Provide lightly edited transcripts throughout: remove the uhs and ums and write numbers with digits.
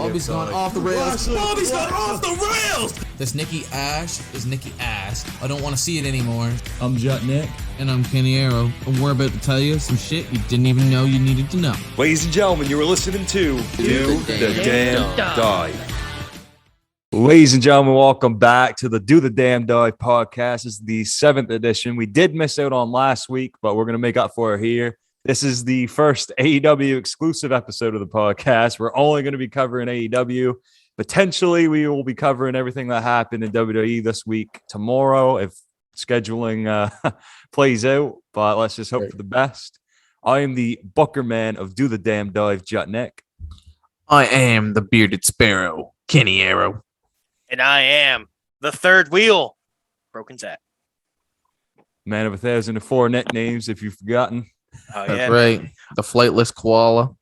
Bobby's gone off the rails. Bobby's gone off the rails! This Nikki Ash is Nikki Ass. I don't want to see it anymore. I'm Jet Nick. And I'm Kenny Arrow. And we're about to tell you some shit you didn't even know you needed to know. Ladies and gentlemen, you were listening to Do the Damn Dive. Ladies and gentlemen, welcome back to the Do the Damn Dive podcast. This is the 7th edition. We did miss out on last week, but we're going to make up for it here. This is the first AEW exclusive episode of the podcast. We're only going to be covering AEW. Potentially, we will be covering everything that happened in WWE this week tomorrow if scheduling plays out, but let's just hope for the best. I am the Booker man of Do the Damn Dive, Jet Nick. I am the bearded sparrow, Kenny Arrow. And I am the third wheel, Broken Zach. Man of 1,004 nicknames, if you've forgotten. Oh, That's right. The flightless koala.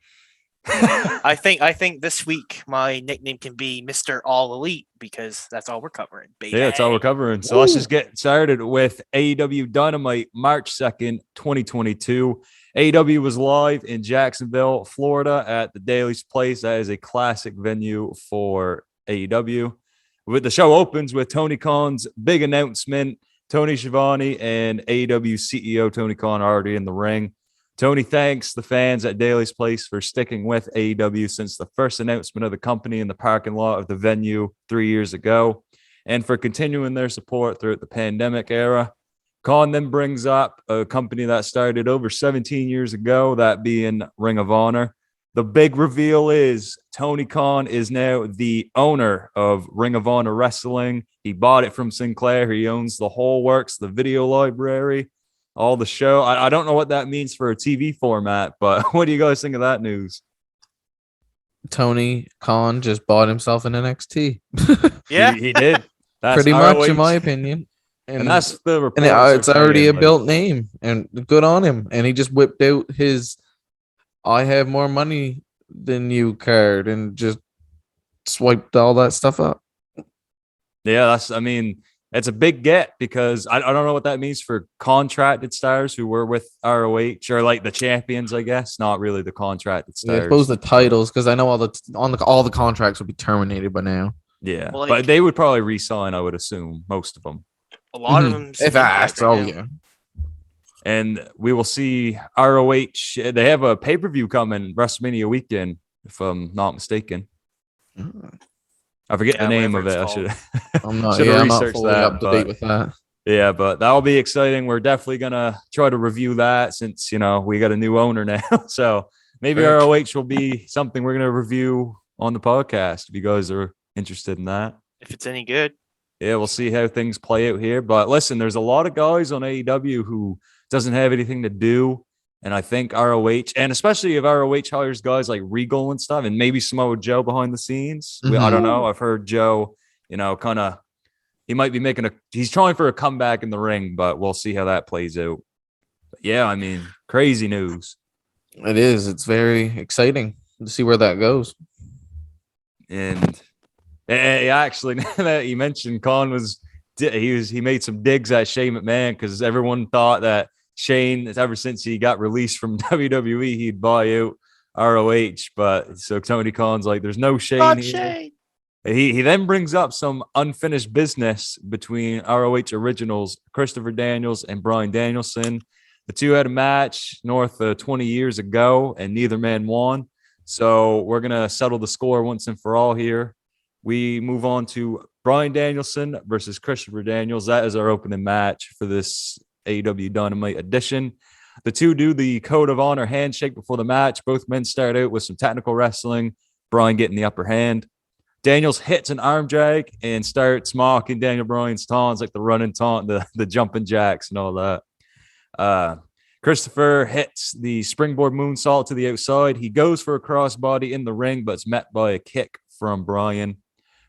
I think this week my nickname can be Mr. All Elite because that's all we're covering, baby. Yeah, that's all we're covering. So let's just get started with AEW Dynamite, March 2nd, 2022. AEW was live in Jacksonville, Florida at the Daly's Place. That is a classic venue for AEW. The show opens with Tony Khan's big announcement. Tony Schiavone and AEW CEO Tony Khan are already in the ring. Tony thanks the fans at Daly's Place for sticking with AEW since the first announcement of the company in the parking lot of the venue 3 years ago, and for continuing their support throughout the pandemic era. Khan then brings up a company that started over 17 years ago, that being Ring of Honor. The big reveal is Tony Khan is now the owner of Ring of Honor Wrestling. He bought it from Sinclair. He owns the whole works, the video library, all the show. I don't know what that means for a TV format, but what do you guys think of that news? Tony Khan just bought himself an NXT. Yeah, He did. That's Pretty ROH. much, in my opinion. And that's the report. And it's already a built name, and good on him. And he just whipped out his "I have more money than you" card and just swiped all that stuff up. Yeah, it's a big get because I don't know what that means for contracted stars who were with ROH or like the champions, I guess. Not really the contracted stars. I suppose the titles, because I know all the contracts would be terminated by now. Yeah, Well, but they would probably re-sign, I would assume, most of them. a lot of them. If asked, yeah. And we will see ROH. They have a pay-per-view coming WrestleMania weekend, if I'm not mistaken. I forget the name of it. I should I'm not researched fully that, up to date with that. Yeah, but that'll be exciting. We're definitely gonna try to review that since we got a new owner now. So maybe ROH will be something we're gonna review on the podcast if you guys are interested in that. If it's any good. Yeah, we'll see how things play out here. But listen, there's a lot of guys on AEW who doesn't have anything to do. And I think ROH, and especially if ROH hires guys like Regal and stuff, and maybe Samoa Joe behind the scenes. I don't know. I've heard Joe, he might be he's trying for a comeback in the ring, but we'll see how that plays out. But yeah, crazy news. It is. It's very exciting to see where that goes. And actually, now that you mentioned Khan he made some digs at Shane McMahon because everyone thought that Shane, ever since he got released from WWE, he'd buy out ROH. But so Tony Khan's like, there's no Shane here. Shane. He then brings up some unfinished business between ROH originals Christopher Daniels and Bryan Danielson. The two had a match north of 20 years ago, and neither man won. So we're going to settle the score once and for all here. We move on to Bryan Danielson versus Christopher Daniels. That is our opening match for this AEW Dynamite edition. The two do the Code of Honor handshake before the match. Both men start out with some technical wrestling. Bryan getting the upper hand. Daniels hits an arm drag and starts mocking Daniel Bryan's taunts, like the running taunt, the jumping jacks and all that. Christopher hits the springboard moonsault to the outside. He goes for a crossbody in the ring, but it's met by a kick from Bryan.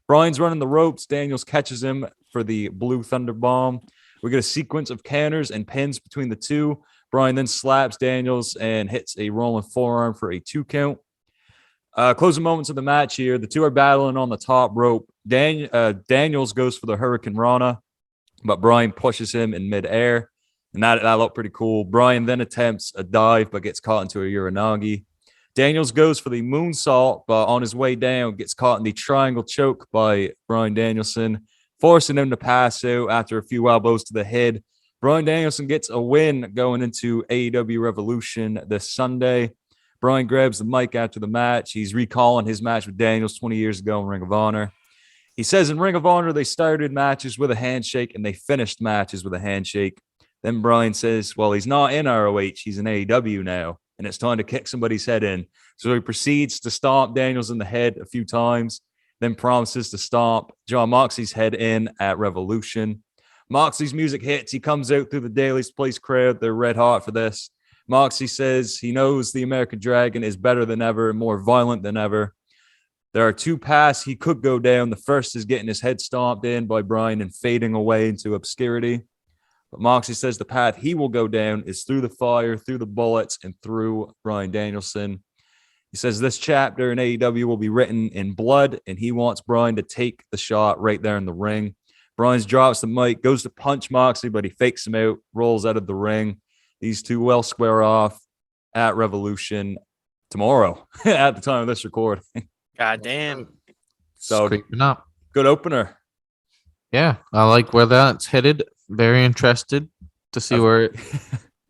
Bryan's running the ropes. Daniels catches him for the Blue Thunder Bomb. We get a sequence of counters and pins between the two. Bryan then slaps Daniels and hits a rolling forearm for a 2 count. Closing moments of the match here. The two are battling on the top rope. Daniels goes for the Hurricane Rana, but Bryan pushes him in midair. And that looked pretty cool. Bryan then attempts a dive, but gets caught into a Uranagi. Daniels goes for the moonsault, but on his way down, gets caught in the triangle choke by Bryan Danielson, forcing him to pass out after a few elbows to the head. Bryan Danielson gets a win going into AEW Revolution this Sunday. Bryan grabs the mic after the match. He's recalling his match with Daniels 20 years ago in Ring of Honor. He says in Ring of Honor, they started matches with a handshake and they finished matches with a handshake. Then Bryan says, well, he's not in ROH. He's in AEW now, and it's time to kick somebody's head in. So he proceeds to stomp Daniels in the head a few times, then promises to stomp Jon Moxley's head in at Revolution. Moxley's music hits. He comes out through the Daily's Place crowd. They're red hot for this. Moxley says he knows the American Dragon is better than ever and more violent than ever. There are two paths he could go down. The first is getting his head stomped in by Bryan and fading away into obscurity. But Moxley says the path he will go down is through the fire, through the bullets, and through Bryan Danielson. He says this chapter in AEW will be written in blood, and he wants Bryan to take the shot right there in the ring. Bryan drops the mic, goes to punch Moxley, but he fakes him out, rolls out of the ring. These two will square off at Revolution tomorrow at the time of this recording. God damn. So creeping up. Good opener. Yeah, I like where that's headed. Very interested to see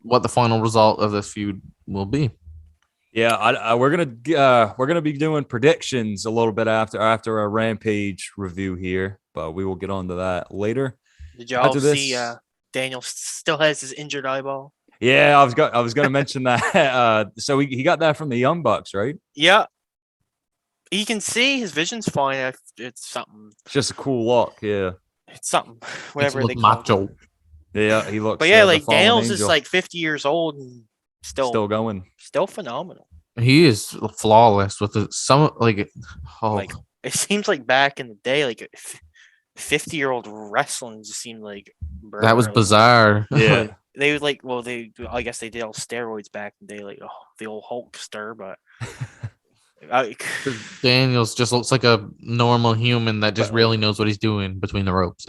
what the final result of this feud will be. Yeah, we're gonna be doing predictions a little bit after our Rampage review here, but we will get on to that later. Did y'all see Daniel still has his injured eyeball? Yeah, I was gonna mention that. So he got that from the Young Bucks, right? Yeah. He can see his vision's fine. It's something. It's just a cool look, yeah. It's something. Whatever they call macho. it. Yeah, he looks. But yeah, like Daniels is like 50 years old and still going. Still phenomenal. He is flawless with some like it seems like back in the day, like 50-year-old wrestling just seemed like that was bizarre. Yeah. They would I guess they did all steroids back in the day, like the old Hulkster, but Daniels just looks like a normal human that just really knows what he's doing between the ropes.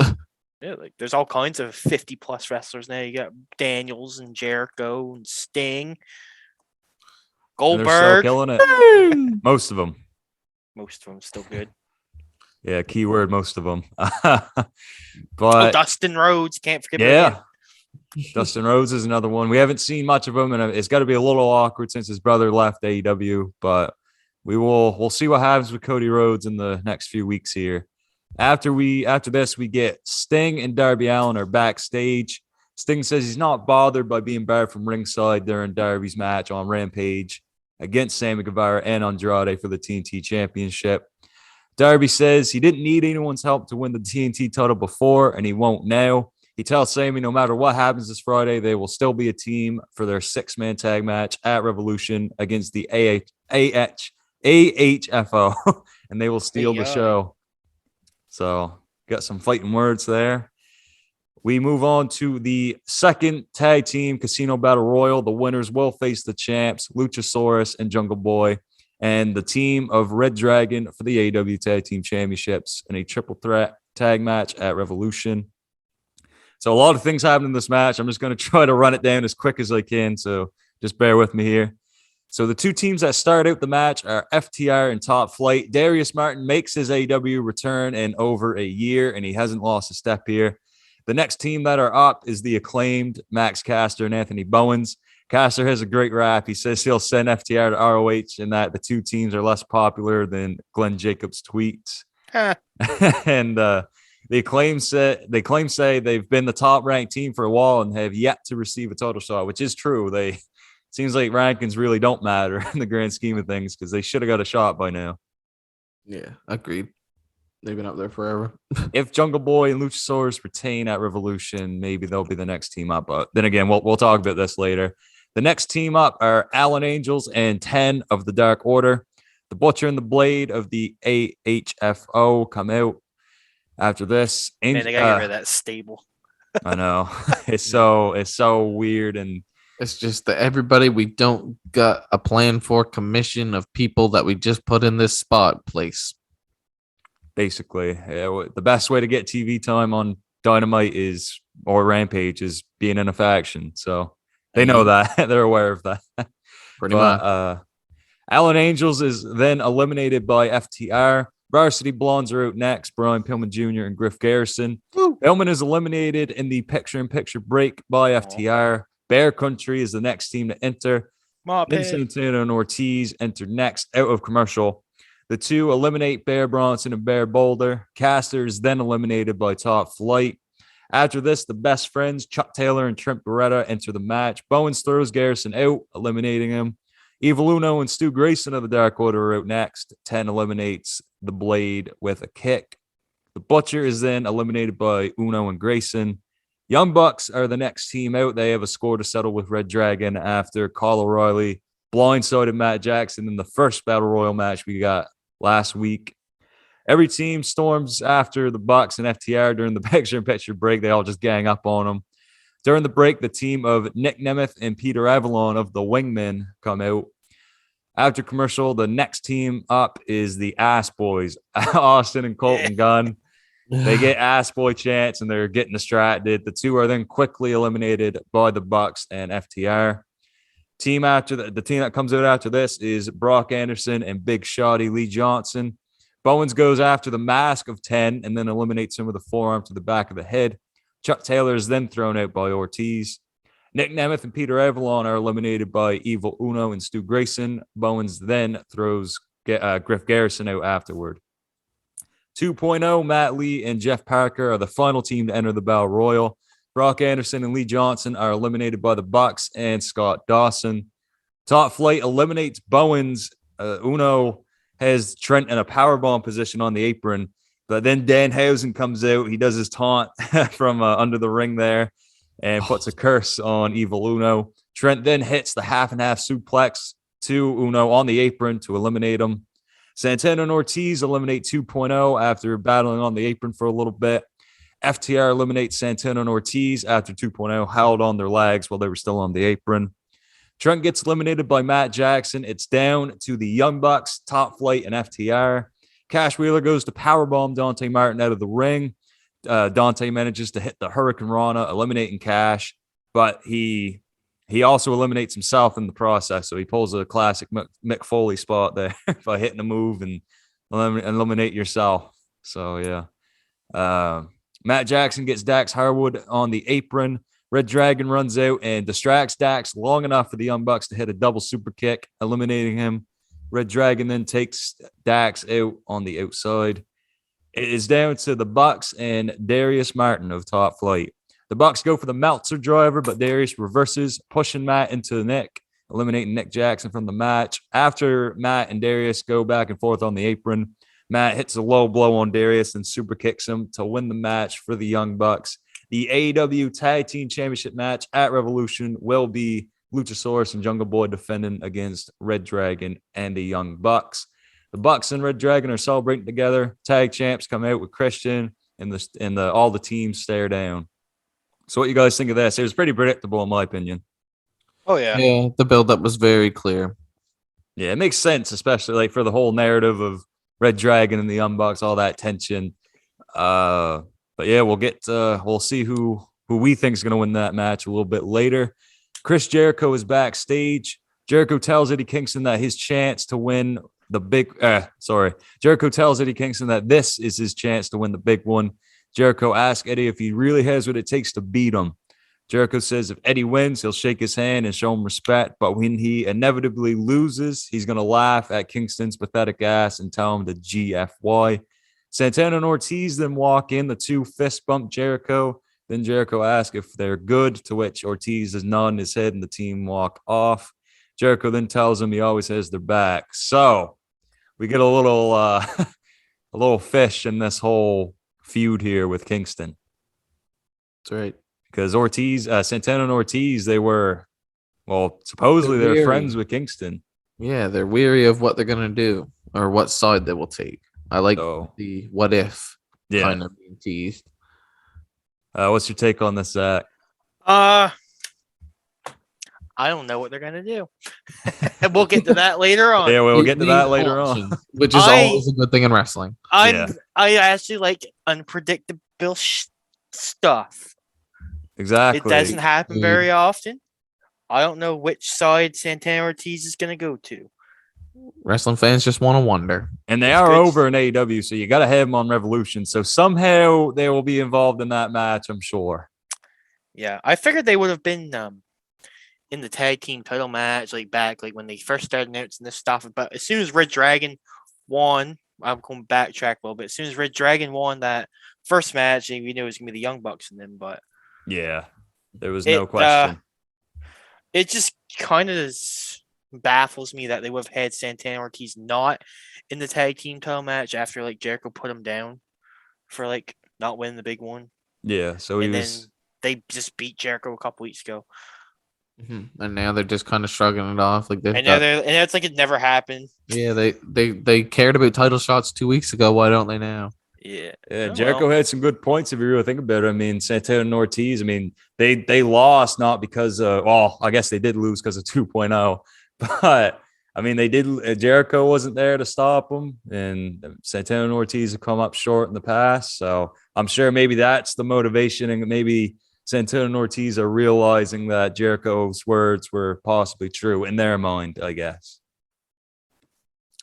Yeah, like there's all kinds of 50+ wrestlers now. You got Daniels and Jericho and Sting, Goldberg. They're still killing it. Most of them Still good. Yeah, keyword most of them. But Dustin Rhodes, can't forget. Yeah, Dustin Rhodes is another one. We haven't seen much of him, and it's got to be a little awkward since his brother left AEW. But we'll see what happens with Cody Rhodes in the next few weeks here. After this, we get Sting and Darby Allin are backstage. Sting says he's not bothered by being barred from ringside during Darby's match on Rampage against Sammy Guevara and Andrade for the TNT Championship. Darby says he didn't need anyone's help to win the TNT title before, and he won't now. He tells Sammy no matter what happens this Friday, they will still be a team for their 6-man tag match at Revolution against the AHFO, and they will steal the show. So got some fighting words there. We move on to the second tag team Casino Battle Royal. The winners will face the champs, Luchasaurus and Jungle Boy, and the team of Red Dragon for the AEW Tag Team Championships in a triple threat tag match at Revolution. So a lot of things happen in this match. I'm just going to try to run it down as quick as I can. So just bear with me here. So the two teams that start out the match are FTR and Top Flight. Darius Martin makes his AEW return in over a year, and he hasn't lost a step here. The next team that are up is the Acclaimed, Max Caster and Anthony Bowens. Caster has a great rap. He says he'll send FTR to ROH and that the two teams are less popular than Glenn Jacobs' tweets. And the Acclaim say they've been the top-ranked team for a while and have yet to receive a title shot, which is true. Seems like rankings really don't matter in the grand scheme of things because they should have got a shot by now. Yeah, agreed. They've been up there forever. If Jungle Boy and Luchasaurus retain at Revolution, maybe they'll be the next team up. But then again, we'll talk about this later. The next team up are Allen Angels and 10 of the Dark Order. The Butcher and the Blade of the AHFO come out after this. Man, they gotta get rid of that stable. I know. It's so weird, and it's just that everybody we don't got a plan for commission of people that we just put in this spot place. Basically, the best way to get TV time on Dynamite or Rampage is being in a faction. So they know that. They're aware of that. Pretty much. Alan Angels is then eliminated by FTR. Varsity Blondes are out next. Brian Pillman Jr. and Griff Garrison. Woo. Pillman is eliminated in the picture-in-picture break by Aw. FTR. Bear Country is the next team to enter. Mop Then head. Santana and Ortiz enter next out of commercial. The two eliminate Bear Bronson and Bear Boulder. Caster is then eliminated by Top Flight. After this, the best friends, Chuck Taylor and Trent Beretta, enter the match. Bowens throws Garrison out, eliminating him. Evil Uno and Stu Grayson of the Dark Order are out next. 10 eliminates the Blade with a kick. The Butcher is then eliminated by Uno and Grayson. Young Bucks are the next team out. They have a score to settle with Red Dragon after Kyle O'Reilly blindsided Matt Jackson in the first Battle Royal match we got last week. Every team storms after the Bucks and FTR during the picture-in-picture break. They all just gang up on them. During the break, the team of Nick Nemeth and Peter Avalon of the Wingmen come out. After commercial, the next team up is the Ass Boys, Austin and Colton Gunn. They get Ass Boy chants and they're getting distracted. The two are then quickly eliminated by the Bucks and FTR. Team after the team that comes out after this is Brock Anderson and Big Shotty Lee Johnson. Bowens goes after the Mask of 10 and then eliminates him with a forearm to the back of the head. Chuck Taylor is then thrown out by Ortiz. Nick Nemeth and Peter Avalon are eliminated by Evil Uno and Stu Grayson. Bowens then throws Griff Garrison out afterward. 2.0, Matt Lee and Jeff Parker are the final team to enter the Battle Royal. Brock Anderson and Lee Johnson are eliminated by the Bucks and Scott Dawson. Top Flight eliminates Bowens. Uno has Trent in a powerbomb position on the apron. But then Danhausen comes out. He does his taunt from under the ring there and puts a curse on Evil Uno. Trent then hits the half and half suplex to Uno on the apron to eliminate him. Santana and Ortiz eliminate 2.0 after battling on the apron for a little bit. FTR eliminates Santana and Ortiz after 2.0 held on their legs while they were still on the apron. Trent gets eliminated by Matt Jackson. It's down to the Young Bucks, Top Flight, and FTR. Cash Wheeler goes to powerbomb Dante Martin out of the ring. Dante manages to hit the Hurricane Rana, eliminating Cash, but he also eliminates himself in the process. So he pulls a classic Mick Foley spot there by hitting a move and eliminate yourself. So, yeah. Matt Jackson gets Dax Harwood on the apron. Red Dragon runs out and distracts Dax long enough for the Young Bucks to hit a double super kick, eliminating him. Red Dragon then takes Dax out on the outside. It is down to the Bucks and Darius Martin of Top Flight. The Bucks go for the Meltzer driver, but Darius reverses, pushing Matt into Nick, eliminating Nick Jackson from the match. After Matt and Darius go back and forth on the apron, Matt hits a low blow on Darius and super kicks him to win the match for the Young Bucks. The AEW Tag Team Championship match at Revolution will be Luchasaurus and Jungle Boy defending against Red Dragon and the Young Bucks. The Bucks and Red Dragon are celebrating together. Tag champs come out with Christian, and all the teams stare down. So what you guys think of this? It was pretty predictable in my opinion. Oh yeah. Yeah, the build-up was very clear. Yeah, it makes sense, especially like for the whole narrative of Red Dragon and the Young Bucks, all that tension. But yeah, we'll see who we think is going to win that match a little bit later. Chris Jericho is backstage. Jericho tells Eddie Kingston that his chance to win Jericho tells Eddie Kingston that this is his chance to win the big one. Jericho asks Eddie if he really has what it takes to beat him. Jericho says if Eddie wins, he'll shake his hand and show him respect. But when he inevitably loses, he's going to laugh at Kingston's pathetic ass and tell him to GFY. Santana and Ortiz then walk in. The two fist bump Jericho. Then Jericho asks if they're good, to which Ortiz is nodding his head and the team walk off. Jericho then tells him he always has their back. So we get a little fish in this whole feud here with Kingston. That's right. Because Santana and Ortiz, supposedly they're friends with Kingston. Yeah, they're weary of what they're going to do or what side they will take. I like the what if kind of being teased. What's your take on this, Zach? I don't know what they're gonna do. And we'll get to that later on. Yeah, we'll get to that later on. Which is always a good thing in wrestling. I actually like unpredictable stuff. Exactly. It doesn't happen very often. I don't know which side Santana Ortiz is gonna go to. Wrestling fans just want to wonder. And they It's are good. over in AEW, so you got to have them on Revolution. So somehow they will be involved in that match, I'm sure. Yeah, I figured they would have been in the tag team title match, like back like when they first started announcing this stuff. But as soon as Red Dragon won, I'm going to backtrack a little bit. As soon as Red Dragon won that first match, we knew it was gonna be the Young Bucks and them. But Yeah, there was no it question. it just kind of baffles me that they would have had Santana Ortiz not in the tag team title match after like Jericho put him down for like not winning the big one, Yeah, so he and then was. they just beat Jericho a couple weeks ago. And now they're just kind of shrugging it off. Like they've And now got, it's like it never happened. yeah, they cared about title shots 2 weeks ago. Why don't they now? Yeah. Yeah, Oh, Jericho well. had some good points if you really think about it. I mean, Santana and Ortiz, I mean, they lost not because well, I guess they did lose because of 2.0, but I mean, they did. Jericho wasn't there to stop them, and Santana and Ortiz have come up short in the past. So I'm sure maybe that's the motivation, and maybe Santana and Ortiz are realizing that Jericho's words were possibly true in their mind, I guess.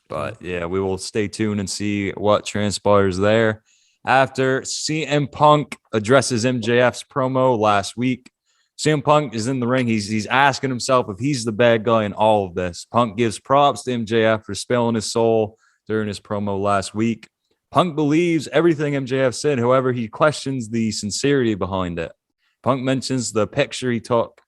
But yeah, we will stay tuned and see what transpires there. After CM Punk addresses MJF's promo last week, CM Punk is in the ring. He's asking himself if he's the bad guy in all of this. Punk gives props to MJF for spilling his soul during his promo last week. Punk believes everything MJF said. However, he questions the sincerity behind it. Punk mentions the picture he took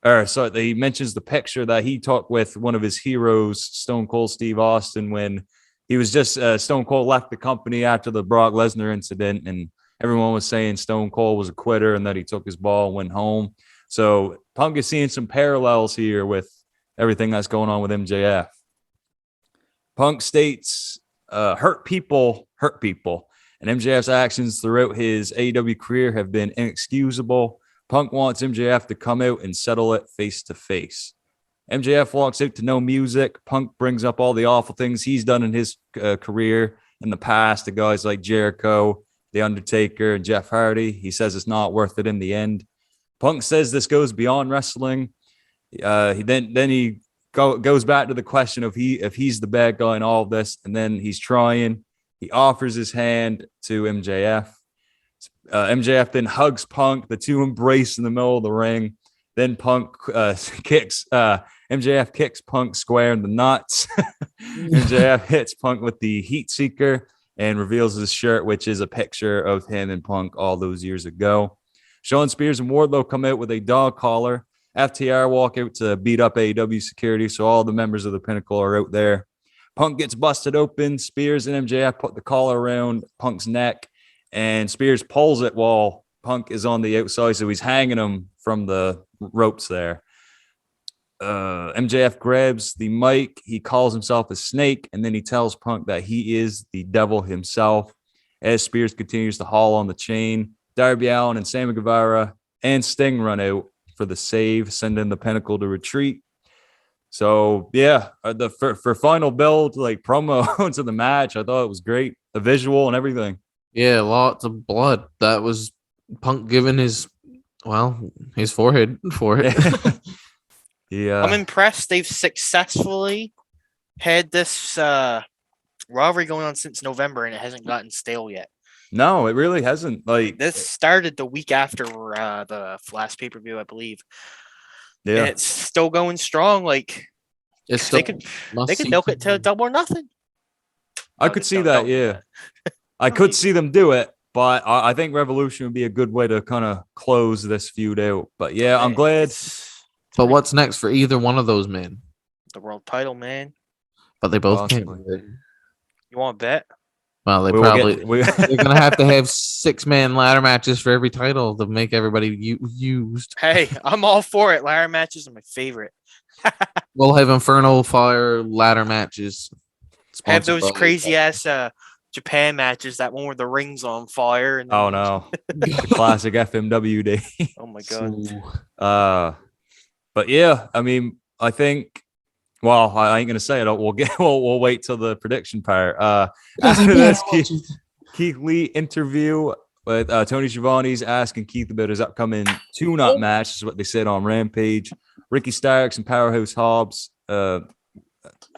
he mentions the picture that he took with one of his heroes, Stone Cold Steve Austin, when he was just Stone Cold left the company after the Brock Lesnar incident, and everyone was saying Stone Cold was a quitter and that he took his ball and went home. So Punk is seeing some parallels here with everything that's going on with MJF. Punk states, hurt people, and MJF's actions throughout his AEW career have been inexcusable. Punk wants MJF to come out and settle it face to face. MJF walks out to no music. Punk brings up all the awful things he's done in his career in the past to guys like Jericho, The Undertaker, and Jeff Hardy. He says it's not worth it in the end. Punk says this goes beyond wrestling. He goes back to the question of if he's the bad guy in all of this, and then he's trying. He offers his hand to MJF. MJF then hugs Punk. The two embrace in the middle of the ring. Then Punk MJF kicks Punk square in the nuts. MJF hits Punk with the Heat Seeker and reveals his shirt, which is a picture of him and Punk all those years ago. Shawn Spears and Wardlow come out with a dog collar. FTR walk out to beat up AEW security, so all the members of the Pinnacle are out there. Punk gets busted open. Spears and MJF put the collar around Punk's neck, and Spears pulls it while Punk is on the outside, so he's hanging him from the ropes there. MJF grabs the mic. He calls himself a snake, and then he tells Punk that he is the devil himself. As Spears continues to haul on the chain, Darby Allin and Sammy Guevara and Sting run out for the save, sending the Pinnacle to retreat. So yeah, for final build, like promo to the match, I thought it was great, the visual and everything. Yeah, lots of blood. That was Punk giving his forehead for it. Yeah, I'm impressed they've successfully had this rivalry going on since November and it hasn't gotten stale yet. no, it really hasn't. Like This started the week after the last pay-per-view, I believe. yeah, And it's still going strong. Like It's they still could milk it to double or nothing. I could see that. Yeah, I could see them do it, but I think Revolution would be a good way to kind of close this feud out. But yeah, I'm glad. But what's next for either one of those men? The world title, man. But they both Possibly. can't do it. You want to bet? Well, they We will probably get- they're gonna have to have 6-man ladder matches for every title to make everybody used. Hey, I'm all for it. Ladder matches are my favorite. We'll have Inferno Fire ladder matches. Have sponsored those by- crazy ass Japan matches, that one where the ring's on fire. And Oh no, the classic FMW day. Oh my god. Ooh. But yeah, I mean, I think. Well, I ain't gonna say it. We'll wait till the prediction part. After this, Keith Lee interview with Tony Schiavone's asking Keith about his upcoming tune-up match, is what they said on Rampage. Ricky Starks and Powerhouse Hobbs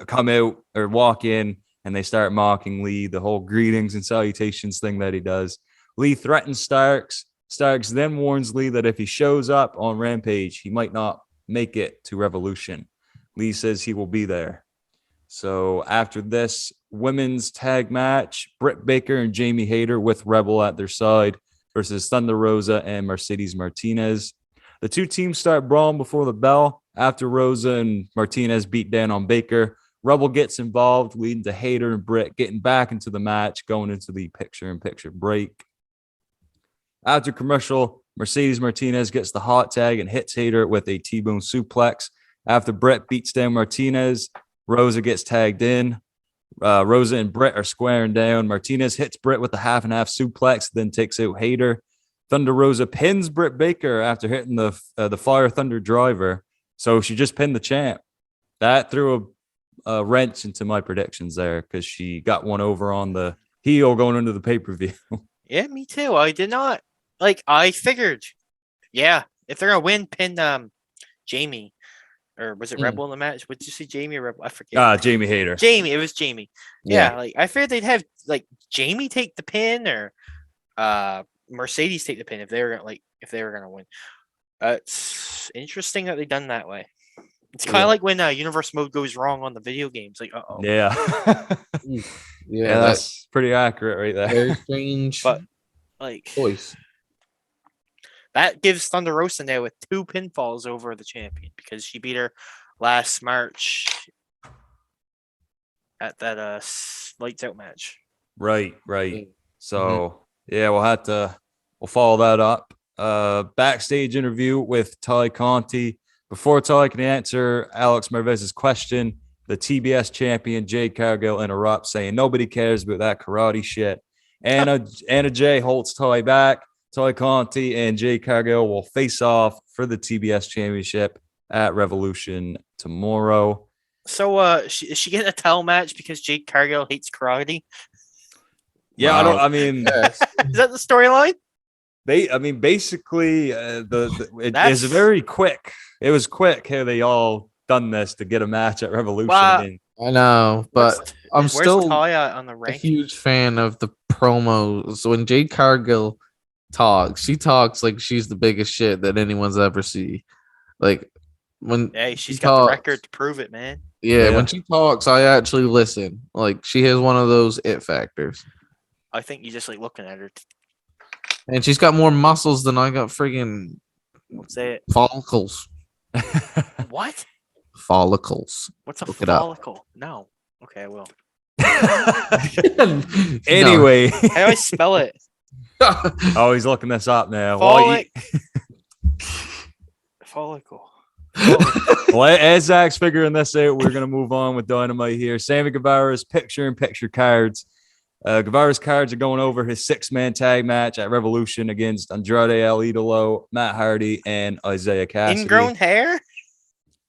come out or walk in and they start mocking Lee, the whole greetings and salutations thing that he does. Lee threatens Starks. Starks then warns Lee that if he shows up on Rampage, he might not make it to Revolution. Lee says he will be there. So after this women's tag match, Britt Baker and Jamie Hayter with Rebel at their side versus Thunder Rosa and Mercedes Martinez. The two teams start brawling before the bell. After Rosa and Martinez beat down on Baker, Rebel gets involved, leading to Hayter and Britt getting back into the match, going into the picture-in-picture break. After commercial, Mercedes Martinez gets the hot tag and hits Hayter with a T-bone suplex. After Britt beats down Martinez, Rosa gets tagged in. Rosa and Britt are squaring down. Martinez hits Britt with a half-and-half suplex, then takes out Hayter. Thunder Rosa pins Britt Baker after hitting the Fire Thunder driver. So she just pinned the champ. That threw a wrench into my predictions there because she got one over on the heel going into the pay-per-view. Yeah, me too. I did not. I figured, yeah, if they're going to win, pin Jamie. Or was it Rebel in the match? What did you say, Jamie or Rebel? I forget. Jamie Hayter. Jamie. It was Jamie. Yeah, I figured they'd have Jamie take the pin or Mercedes take the pin if they were gonna win. It's interesting that they done that way. It's kind of like when universe mode goes wrong on the video games. Yeah, yeah, that's pretty accurate right there. Very strange, but choice. That gives Thunder Rosa now with 2 pinfalls over the champion because she beat her last March at that lights out match. Right. So we'll follow that up. Backstage interview with Ty Conti. Before Ty can answer Alex Marvez's question, the TBS champion Jade Cargill interrupts, saying nobody cares about that karate shit. Anna Jay holds Ty back. Ty Conti and Jade Cargill will face off for the TBS championship at Revolution tomorrow. So is she getting a title match because Jade Cargill hates karate? Yeah, Wow. Is that the storyline? Basically, it is very quick. It was quick how they all done this to get a match at Revolution. I know, but I'm still on the a huge fan of the promos. When Jade Cargill talks, she talks like she's the biggest shit that anyone's ever seen. She's got the record to prove it, man. Yeah, when she talks, I actually listen. She has one of those it factors. I think you just looking at her. And she's got more muscles than I got friggin' say it. Follicles. What? Follicles. What's a follicle? No. Okay, I will. Anyway. How do I spell it? Oh, he's looking this up now. Follicle. Well, as Zach's figuring this out, we're going to move on with Dynamite here. Sammy Guevara's picture-in-picture cards. Guevara's cards are going over his 6-man tag match at Revolution against Andrade El Idolo, Matt Hardy, and Isaiah Cassidy. Ingrown hair?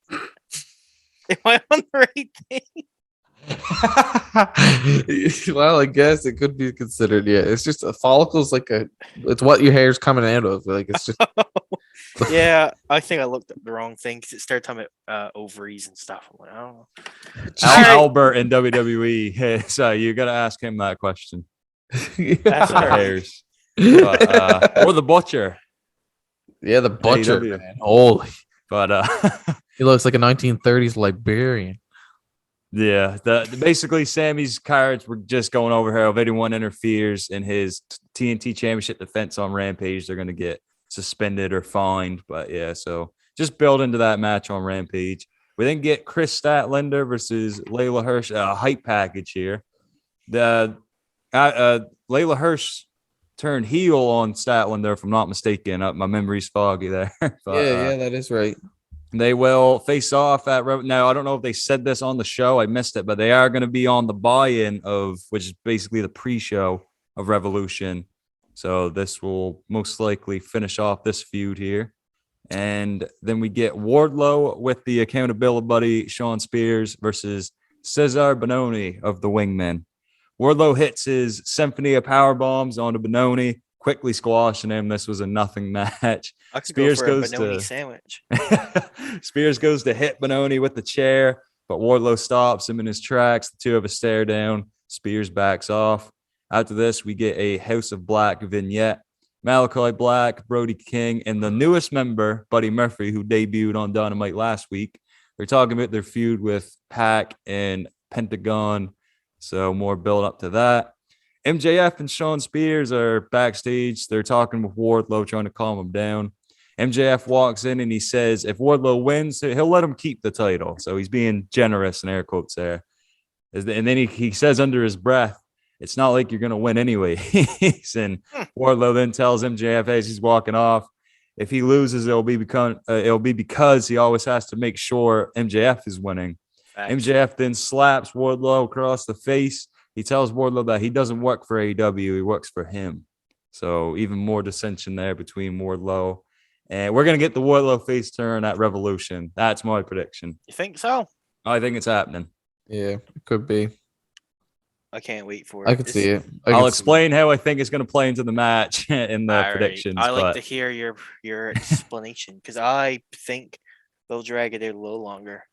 Am I on the right thing? Well, I guess it could be considered. Yeah, it's just a follicle's it's what your hair's coming out of. It's just. Yeah, I think I looked up the wrong thing because it started talking about ovaries and stuff. I'm I don't know. Albert in WWE. So you got to ask him that question. That's hairs. Or the Butcher. Yeah, the Butcher. Man. Holy. But he looks like a 1930s Liberian. Yeah, basically Sammy's cards were just going over how if anyone interferes in his TNT Championship defense on Rampage, they're going to get suspended or fined. But yeah, so just build into that match on Rampage. We then get Chris Statlander versus Layla Hirsch, a hype package here. The Layla Hirsch turned heel on Statlander, if I'm not mistaken. My memory's foggy there. But, yeah, that is right. They will face off at now. I don't know if they said this on the show. I missed it, but they are going to be on the buy-in of, which is basically the pre-show of Revolution. So this will most likely finish off this feud here. And then we get Wardlow with the accountability buddy Sean Spears versus Cesar Bononi of the Wingmen. Wardlow hits his symphony of power bombs onto Bononi, quickly squashing him. This was a nothing match. Spears goes to Bononi sandwich. Spears goes to hit Bononi with the chair, but Wardlow stops him in his tracks. The two have a stare down. Spears backs off. After this, we get a House of Black vignette. Malachi Black, Brody King, and the newest member, Buddy Murphy, who debuted on Dynamite last week. They're talking about their feud with Pac and Pentagon. So more build up to that. MJF and Sean Spears are backstage. They're talking with Wardlow, trying to calm him down. MJF walks in and he says, if Wardlow wins, he'll let him keep the title. So he's being generous in air quotes there. And then he says under his breath, it's not like you're going to win anyway. And Wardlow then tells MJF as he's walking off, if he loses, it'll be because he always has to make sure MJF is winning. Thanks. MJF then slaps Wardlow across the face. He tells Wardlow that he doesn't work for AEW, he works for him. So even more dissension there between Wardlow. And we're going to get the Wardlow face turn at Revolution. That's my prediction. You think so? I think it's happening. Yeah, it could be. I can't wait for it. I could see it. I'll explain how I think it's going to play into the match in the predictions. I like to hear your explanation because I think they'll drag it a little longer.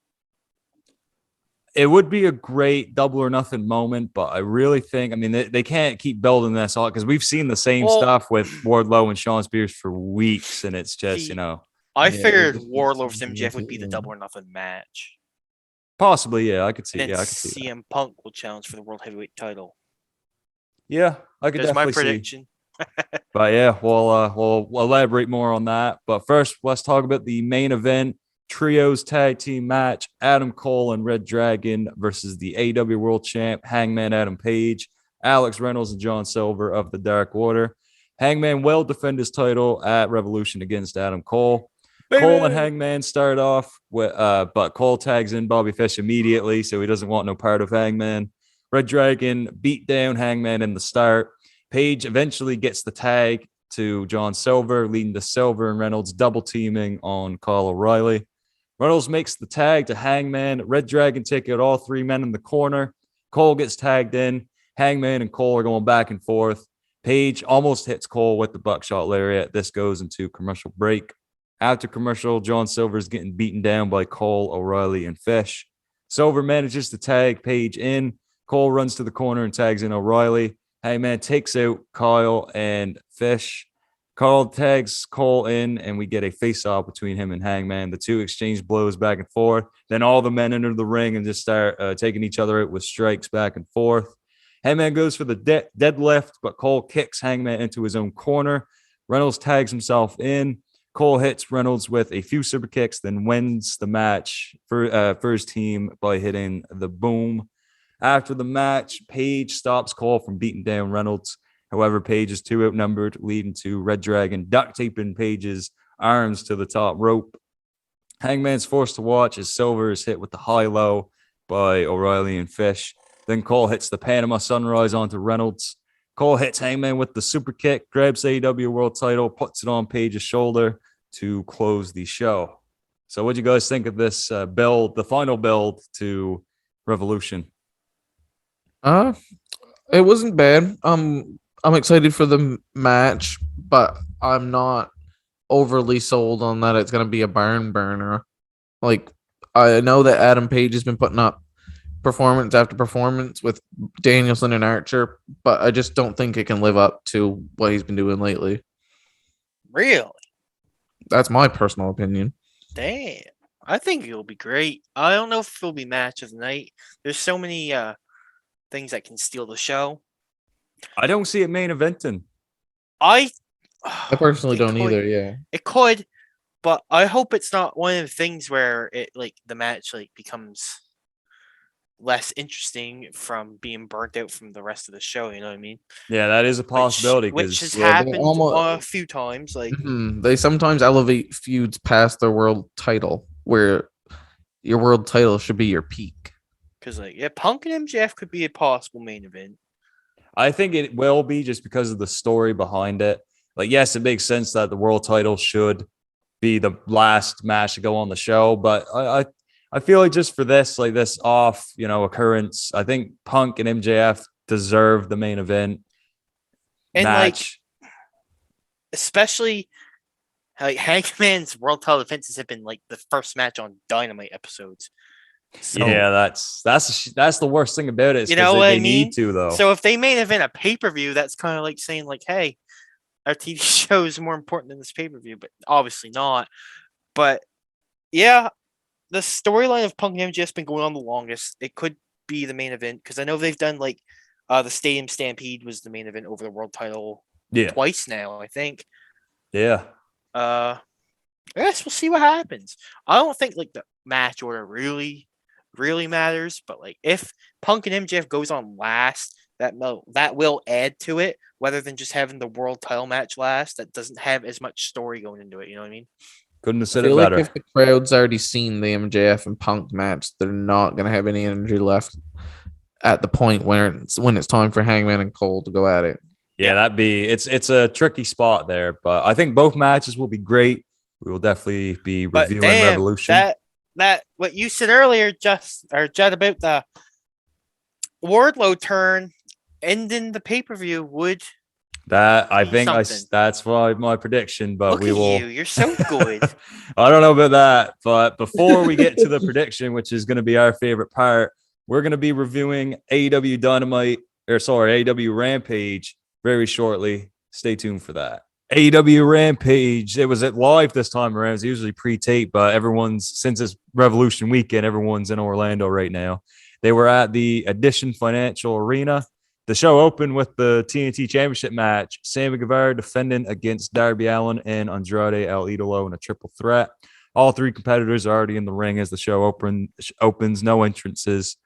It would be a great double or nothing moment, but I really think, they can't keep building this all because we've seen the same stuff with Wardlow and Sean Spears for weeks, and it's just, I figured Wardlow vs MJF would be the double or nothing match. Possibly, yeah, I could see. And then I could see CM Punk will challenge for the World Heavyweight title. Yeah, I could definitely my prediction. But yeah, we'll elaborate more on that. But first, let's talk about the main event. Trios tag team match, Adam Cole and Red Dragon versus the AEW World Champ, Hangman Adam Page, Alex Reynolds and John Silver of the Dark Order. Hangman will defend his title at Revolution against Adam Cole. Baby. Cole and Hangman start off with, but Cole tags in Bobby Fish immediately, so he doesn't want no part of Hangman. Red Dragon beat down Hangman in the start. Page eventually gets the tag to John Silver, leading to Silver and Reynolds double teaming on Kyle O'Reilly. Reynolds makes the tag to Hangman. Red Dragon take out all three men in the corner. Cole gets tagged in. Hangman and Cole are going back and forth. Page almost hits Cole with the buckshot lariat. This goes into commercial break. After commercial, John Silver is getting beaten down by Cole, O'Reilly, and Fish. Silver manages to tag Page in. Cole runs to the corner and tags in O'Reilly. Hangman takes out Kyle and Fish. Carl tags Cole in, and we get a face-off between him and Hangman. The two exchange blows back and forth. Then all the men enter the ring and just start taking each other out with strikes back and forth. Hangman goes for the deadlift, but Cole kicks Hangman into his own corner. Reynolds tags himself in. Cole hits Reynolds with a few super kicks, then wins the match for his team by hitting the boom. After the match, Page stops Cole from beating down Reynolds. However, Page is too outnumbered, leading to Red Dragon duct taping Page's arms to the top rope. Hangman's forced to watch as Silver is hit with the high-low by O'Reilly and Fish. Then Cole hits the Panama Sunrise onto Reynolds. Cole hits Hangman with the super kick, grabs the AEW World title, puts it on Page's shoulder to close the show. So what do you guys think of this build, the final build to Revolution? It wasn't bad. I'm excited for the match, but I'm not overly sold on that it's going to be a barn burner. Like, I know that Adam Page has been putting up performance after performance with Danielson and Archer, but I just don't think it can live up to what he's been doing lately. Really? That's my personal opinion. Damn. I think it'll be great. I don't know if it'll be match of the night. There's so many things that can steal the show. I don't see it main eventing. I personally don't either. Yeah, it could, but I hope it's not one of the things where it the match becomes less interesting from being burnt out from the rest of the show. You know what I mean? Yeah, that is a possibility. Which has happened a few times. They sometimes elevate feuds past their world title, where your world title should be your peak. Because Punk and MJF could be a possible main event. I think it will be just because of the story behind it. Yes, it makes sense that the world title should be the last match to go on the show, but I feel like just for this, this off, occurrence, I think Punk and MJF deserve the main event and match. Especially Hangman's world title defenses have been the first match on Dynamite episodes. So, Yeah, that's the worst thing about it. You know what they I mean? need to though. So if they main event a pay-per-view, that's kind of like saying like, hey, our TV show is more important than this pay-per-view, but obviously not. But yeah, the storyline of Punk and MJF has been going on the longest. It could be the main event because I know they've done like the Stadium Stampede was the main event over the world title twice now, I think. Yeah. I guess we'll see what happens. I don't think like the match order really matters, but like if Punk and MJF goes on last, that will add to it, rather than just having the world title match last. That doesn't have as much story going into it. You know what I mean? Couldn't have I said it feel like better. if the crowd's already seen the MJF and Punk match, they're not gonna have any energy left at the point where it's time for Hangman and Cole to go at it. Yeah, it's a tricky spot there, but I think both matches will be great. We will definitely be But reviewing damn, Revolution. that what you said earlier, Judd, about the Wardlow turn ending the pay-per-view would That I be think something. that's my prediction, but Look we at will. you. You're so good. I don't know about that, but before we get to the prediction, which is going to be our favorite part, we're going to be reviewing AEW Dynamite, AEW Rampage very shortly. Stay tuned for that. AEW Rampage. It was at live this time around. It's usually pre-tape, but since it's Revolution weekend, everyone's in Orlando right now. They were at the Edition Financial Arena. The show opened with the TNT Championship match. Sammy Guevara defending against Darby Allin and Andrade El Idolo in a triple threat. All three competitors are already in the ring as the show opens. No entrances.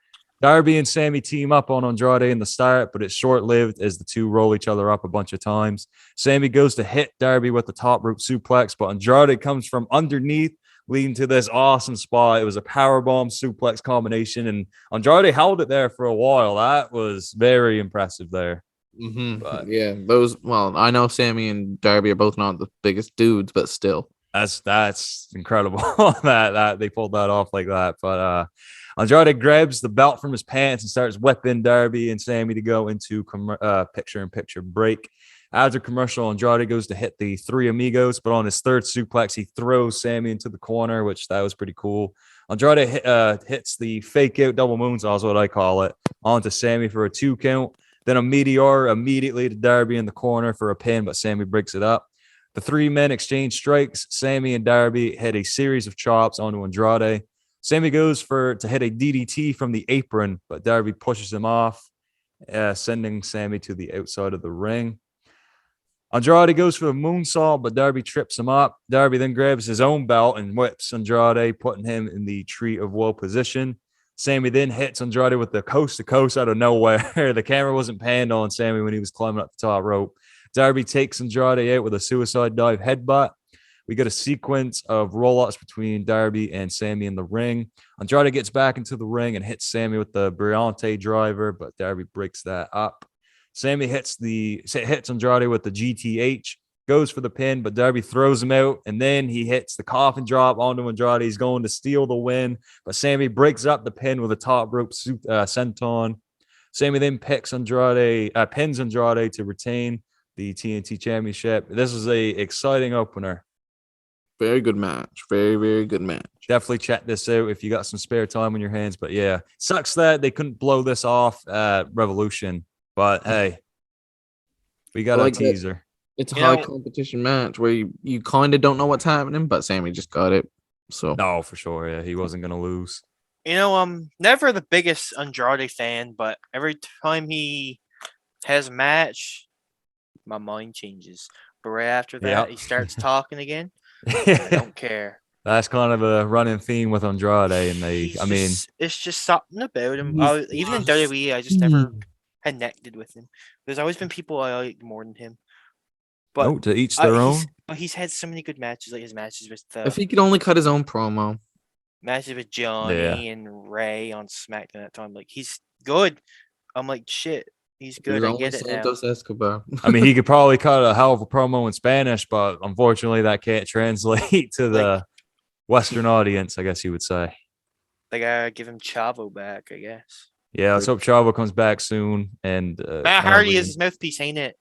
Darby and Sammy team up on Andrade in the start, but it's short-lived as the two roll each other up a bunch of times. Sammy goes to hit Darby with the top rope suplex, but Andrade comes from underneath, leading to this awesome spot. It was a powerbomb suplex combination, and Andrade held it there for a while. That was very impressive there. Mm-hmm. Yeah, those. Well, I know Sammy and Darby are both not the biggest dudes, but still, that's incredible that they pulled that off like that. But Andrade grabs the belt from his pants and starts whipping Darby and Sammy to go into picture-in-picture break. After commercial, Andrade goes to hit the Three Amigos, but on his third suplex, he throws Sammy into the corner, which that was pretty cool. Andrade hits the fake out double moonsault, is what I call it, onto Sammy for a 2 count. Then a meteor immediately to Darby in the corner for a pin, but Sammy breaks it up. The three men exchange strikes. Sammy and Darby hit a series of chops onto Andrade. Sammy goes to hit a DDT from the apron, but Darby pushes him off, sending Sammy to the outside of the ring. Andrade goes for the moonsault, but Darby trips him up. Darby then grabs his own belt and whips Andrade, putting him in the tree of woe position. Sammy then hits Andrade with the coast to coast out of nowhere. The camera wasn't panned on Sammy when he was climbing up the top rope. Darby takes Andrade out with a suicide dive headbutt. We get a sequence of roll-ups between Darby and Sammy in the ring. Andrade gets back into the ring and hits Sammy with the Briante driver, but Darby breaks that up. Sammy hits Andrade with the GTH, goes for the pin, but Darby throws him out, and then he hits the coffin drop onto Andrade. He's going to steal the win, but Sammy breaks up the pin with a top rope senton. Sammy then pins Andrade to retain the TNT Championship. This is a exciting opener. very good match. Very, very good match. Definitely check this out if you got some spare time on your hands. But yeah, sucks that they couldn't blow this off at Revolution. But hey, we got a teaser. It's a high competition match where you kind of don't know what's happening, but Sammy just got it. So no, for sure. Yeah, he wasn't gonna lose. You know, I'm never the biggest Andrade fan, but every time he has a match, my mind changes. But right after that, he starts talking again. I don't care. That's kind of a running theme with Andrade, and it's just something about him. Even in WWE, I just never connected with him. There's always been people I like more than him. But to each their own. But he's had so many good matches, like his matches with if he could only cut his own promo. Matches with Johnny and Ray on SmackDown at that time, like he's good. I'm like shit. He's good. I get it now. Escobar. I mean, he could probably cut a hell of a promo in Spanish, but unfortunately, that can't translate to the Western audience, I guess you would say. They gotta give him Chavo back, I guess. Yeah, let's hope Chavo comes back soon. And Matt Hardy is his mouthpiece, ain't it?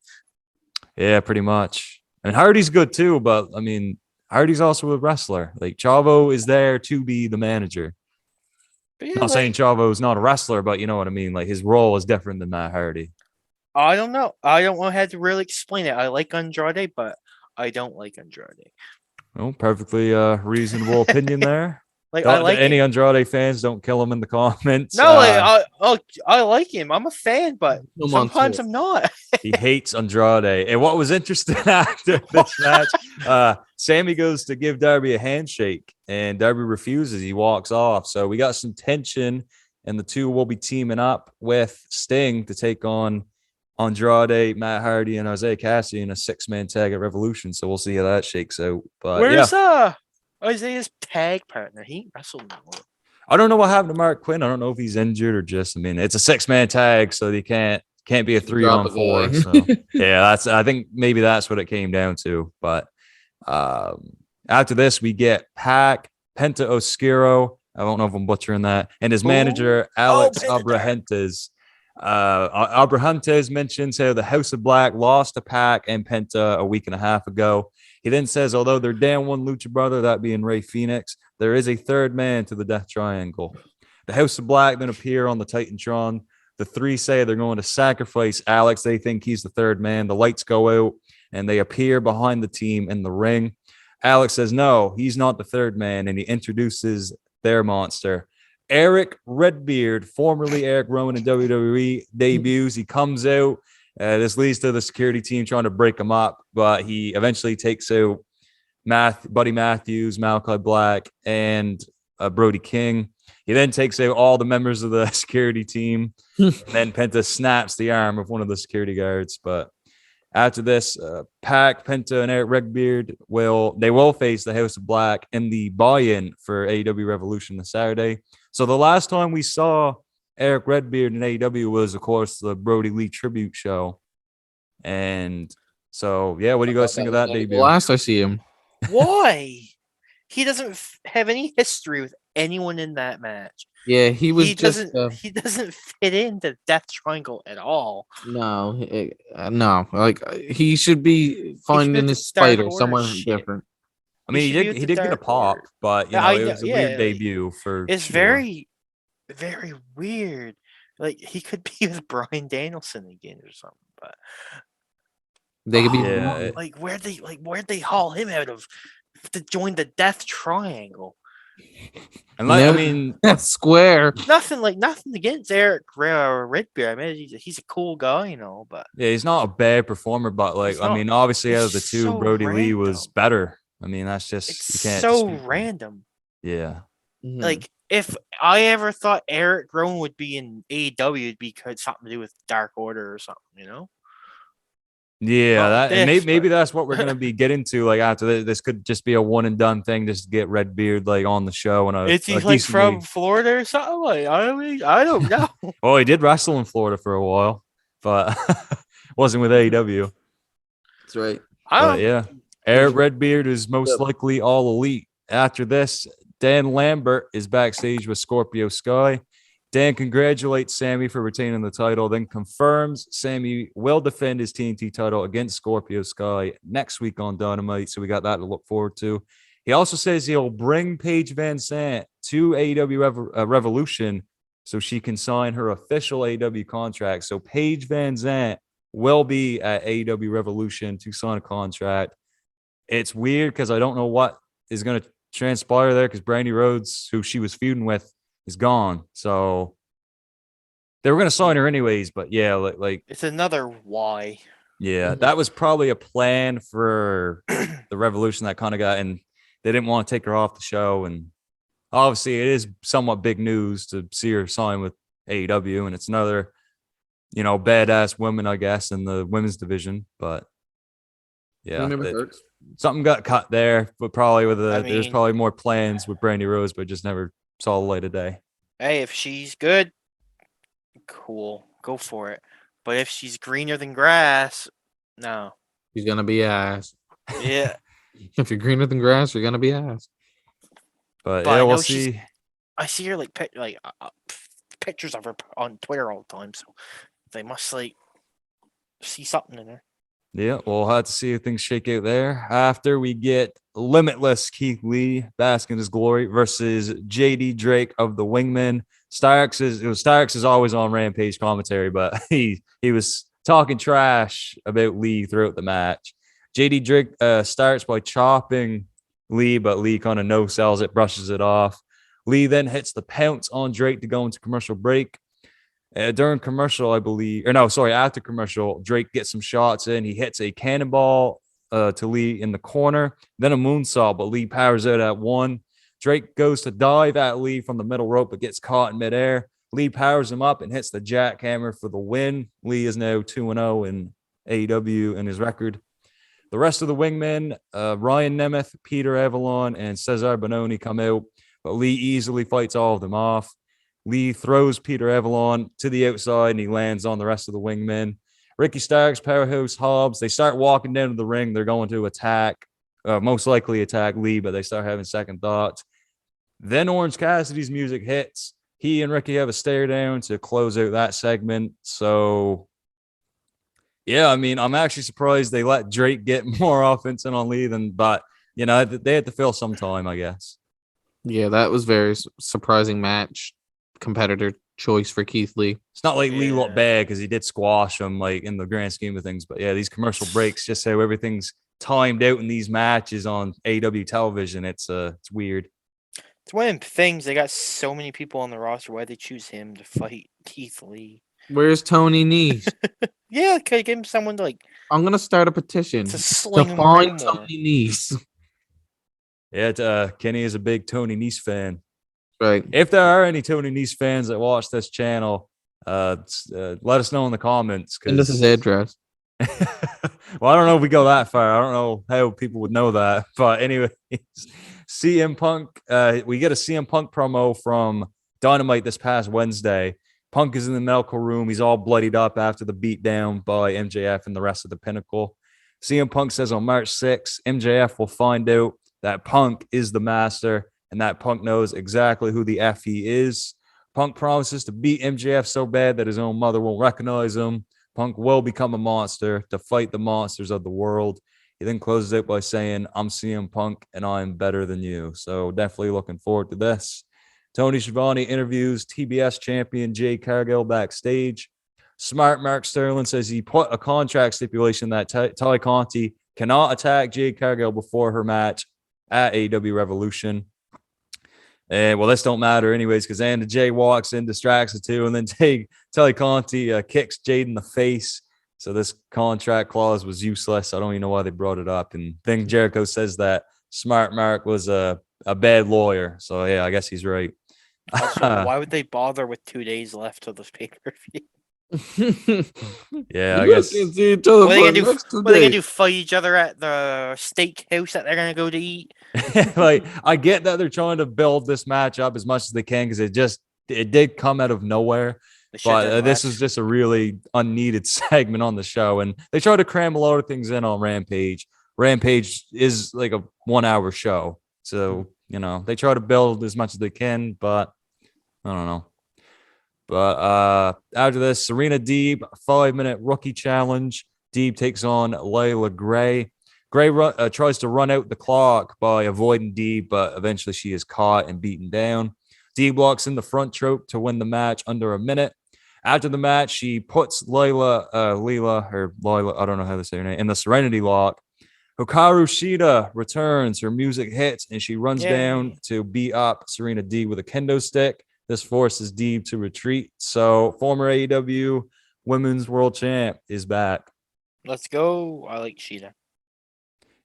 Yeah, pretty much. And Hardy's good too, but I mean, Hardy's also a wrestler. Like Chavo is there to be the manager. But yeah, Not saying Chavo's not a wrestler, but you know what I mean. Like his role is different than Matt Hardy. I don't know. I don't know how to really explain it. I like Andrade, but I don't like Andrade. Well, perfectly reasonable opinion there. Like I like Any it. Andrade fans, don't kill him in the comments. No, like, I like him. I'm a fan, but No sometimes Montez. I'm not. He hates Andrade. And what was interesting after this match, Sammy goes to give Darby a handshake, and Darby refuses. He walks off. So we got some tension, and the two will be teaming up with Sting to take on Andrade, Matt Hardy, and Isaiah Cassidy in a 6-man tag at Revolution. So we'll see how that shakes out. But Where's Isaiah's tag partner? He wrestled no more. I don't know what happened to Mark Quinn. I don't know if he's injured or just. I mean, it's a 6-man tag, so they can't be a 3-on-4. So yeah, I think maybe that's what it came down to. But after this, we get Pac, Penta Oscuro. I don't know if I'm butchering that, and his manager Alex Abrahantes. Abrahantes mentions how the House of Black lost to Pac and Penta a week and a half ago. He then says, although they're down one Lucha brother, that being Rey Fenix, there is a third man to the Death Triangle. The House of Black then appear on the Titantron. The three say they're going to sacrifice Alex. They think he's the third man. The lights go out, and they appear behind the team in the ring. Alex says, no, he's not the third man, and he introduces their monster. Eric Redbeard, formerly Eric Rowan in WWE, debuts. He comes out. This leads to the security team trying to break him up, but he eventually takes out Buddy Matthews, Malachi Black, and Brody King. He then takes out all the members of the security team, and then Penta snaps the arm of one of the security guards. But after this, Pac, Penta, and Eric Redbeard will face the House of Black in the buy-in for AEW Revolution this Saturday. So the last time we saw Eric Redbeard in AEW was, of course, the Brody Lee tribute show. And so, yeah, what do you guys think of that debut? Last I see him. Why? He doesn't have any history with anyone in that match. Yeah, he was He just doesn't. He doesn't fit into Death Triangle at all. no. Like he should be finding his spider somewhere different. I mean, he did get a pop, but you know, it was a weird debut for. It's very, very weird. Like he could be with Bryan Danielson again or something, but they could be like where'd they haul him out of to join the Death Triangle? And like, I mean, that's square. Nothing against Eric Redbeard. I mean, he's a cool guy, you know, but yeah, he's not a bad performer. But like, I mean, obviously, out of the two, so Brody random. Lee was better. I mean, that's just you can't. So random. Yeah. Like if I ever thought Eric Rowan would be in AEW, it'd be something to do with Dark Order or something, you know. Yeah, maybe that's what we're gonna be getting to. Like after this could just be a one and done thing, just to get Redbeard like on the show. And is he like from Florida or something? Like I don't know. Well, he did wrestle in Florida for a while, but wasn't with AEW. That's right. But yeah, Eric Redbeard is most likely all elite. After this, Dan Lambert is backstage with Scorpio Sky. Dan congratulates Sammy for retaining the title, then confirms Sammy will defend his TNT title against Scorpio Sky next week on Dynamite. So we got that to look forward to. He also says he'll bring Paige Van Zandt to AEW Revolution so she can sign her official AEW contract. So Paige Van Zandt will be at AEW Revolution to sign a contract. It's weird because I don't know what is going to transpire there because Brandy Rhodes, who she was feuding with, is gone. So they were going to sign her anyways, but yeah, like it's another why. Yeah, that was probably a plan for the Revolution that kind of got, and they didn't want to take her off the show. And obviously it is somewhat big news to see her sign with AEW, and it's another, you know, badass woman, I guess, in the women's division. But yeah, something got cut there, but probably there's probably more plans with Brandy Rose, but just never saw the light of day. Hey, if she's good, cool, go for it. But if she's greener than grass, no. She's gonna be ass. Yeah. If you're greener than grass, you're gonna be ass. But yeah, we'll see. I see her pictures of her on Twitter all the time, so they must see something in her. Yeah, we'll have to see if things shake out there. After we get limitless Keith Lee, bask in his glory, versus JD Drake of the Wingmen. Starks is always on Rampage commentary, but he was talking trash about Lee throughout the match. JD Drake starts by chopping Lee, but Lee kind of no sells it, brushes it off. Lee then hits the pounce on Drake to go into commercial break. During commercial, I believe, or no, sorry, after commercial, Drake gets some shots in. He hits a cannonball to Lee in the corner, then a moonsault, but Lee powers out at one. Drake goes to dive at Lee from the middle rope, but gets caught in midair. Lee powers him up and hits the jackhammer for the win. Lee is now 2-0 in AEW in his record. The rest of the Wingmen, Ryan Nemeth, Peter Avalon, and Cesar Bononi come out, but Lee easily fights all of them off. Lee throws Peter Avalon to the outside, and he lands on the rest of the Wingmen. Ricky Starks, Powerhouse Hobbs, they start walking down to the ring. They're going to attack, most likely attack Lee, but they start having second thoughts. Then Orange Cassidy's music hits. He and Ricky have a stare down to close out that segment. So, yeah, I mean, I'm actually surprised they let Drake get more offense in on Lee but, you know, they had to fill some time, I guess. Yeah, that was very surprising match. Competitor choice for Keith Lee. It's not like Lee looked bad because he did squash him, like, in the grand scheme of things. But, yeah, these commercial breaks, just how everything's timed out in these matches on AEW television, it's weird. It's one of the things. They got so many people on the roster. Why they choose him to fight Keith Lee? Where's Tony Nese? Yeah, could give him someone to, like. I'm gonna start a petition to sling find Tony Nese. Yeah, Kenny is a big Tony Nese fan. Right. If there are any Tony Nese fans that watch this channel, let us know in the comments. And this is address. Well, I don't know if we go that far. I don't know how people would know that. But anyways, CM Punk, we get a CM Punk promo from Dynamite this past Wednesday. Punk is in the medical room. He's all bloodied up after the beatdown by MJF and the rest of the Pinnacle. CM Punk says on March 6th, MJF will find out that Punk is the master and that Punk knows exactly who the F he is. Punk promises to beat MJF so bad that his own mother won't recognize him. Punk will become a monster to fight the monsters of the world. He then closes it by saying, I'm CM Punk and I'm better than you. So definitely looking forward to this. Tony Schiavone interviews TBS champion Jay Cargill backstage. Smart Mark Sterling says he put a contract stipulation that Ty Conti cannot attack Jay Cargill before her match at AEW Revolution. And well, this don't matter anyways, because then Jay walks in, distracts the two, and then Ty Conti kicks Jade in the face. So this contract clause was useless. I don't even know why they brought it up. And then Jericho says that Smart Mark was a bad lawyer. So yeah, I guess he's right. Also, why would they bother with 2 days left of this pay-per-view? Yeah, I guess. What are they gonna do? Fight each other at the steakhouse that they're gonna go to eat? Like, I get that they're trying to build this match up as much as they can because it did come out of nowhere. But this is just a really unneeded segment on the show, and they try to cram a lot of things in on Rampage. Rampage is like a 1 hour show, so you know they try to build as much as they can, but I don't know. But after this, Serena Deeb 5-minute rookie challenge. Deeb takes on Layla Gray. Gray tries to run out the clock by avoiding Deeb, but eventually she is caught and beaten down. Deeb walks in the front trope to win the match under a minute. After the match, she puts Lila, I don't know how to say her name, in the Serenity Lock. Hikaru Shida returns. Her music hits, and she runs down to beat up Serena Deeb with a kendo stick. This forces Deeb to retreat. So former AEW Women's World Champ is back. Let's go. I like Shida.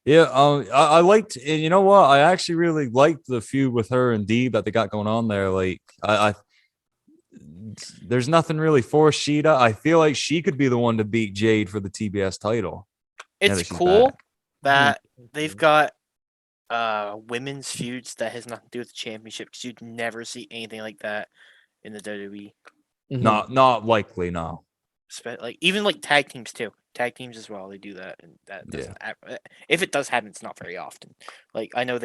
Yeah, I liked, and you know what? I actually really liked the feud with her and Deeb that they got going on there. Like, there's nothing really for Shida. I feel like she could be the one to beat Jade for the TBS title. It's cool that they've got women's feuds that has nothing to do with the championship, because you'd never see anything like that in the WWE. Mm-hmm. Not likely, no. Like even like tag teams too. Tag teams as well. They do that, and that doesn't if it does happen, it's not very often. Like I know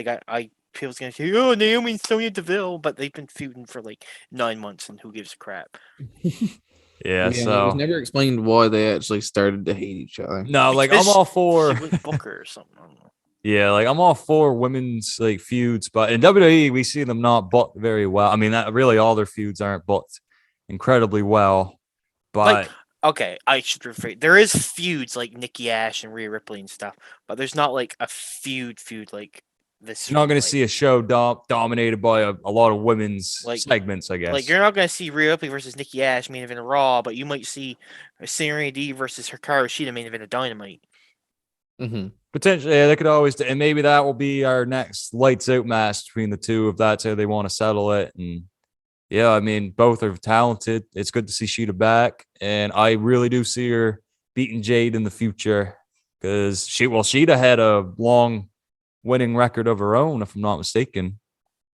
people's gonna say, "Oh, Naomi and Sonya Deville," but they've been feuding for like 9 months, and who gives a crap? Yeah, so it was never explained why they actually started to hate each other. No, like I'm all for Booker or something. I don't know. Yeah, like I'm all for women's like feuds, but in WWE we see them not booked very well. I mean, that really all their feuds aren't booked incredibly well. Like, But okay, I should rephrase. There is feuds like Nikki Ash and Rhea Ripley and stuff, but there's not like a feud like this you're not one. going to Like, see a show dominated by a lot of women's like, segments, I like guess. you're not gonna see Rhea Ripley versus Nikki Ash main event of Raw, but you might see Serena D versus Hikaru Shida main event of Dynamite. Mm-hmm. Potentially, yeah, they could always, and maybe that will be our next lights out match between the two if that's how they want to settle it. And yeah, I mean, both are talented. It's good to see Sheeta back, and I really do see her beating Jade in the future because Sheeta had a long winning record of her own, if I'm not mistaken,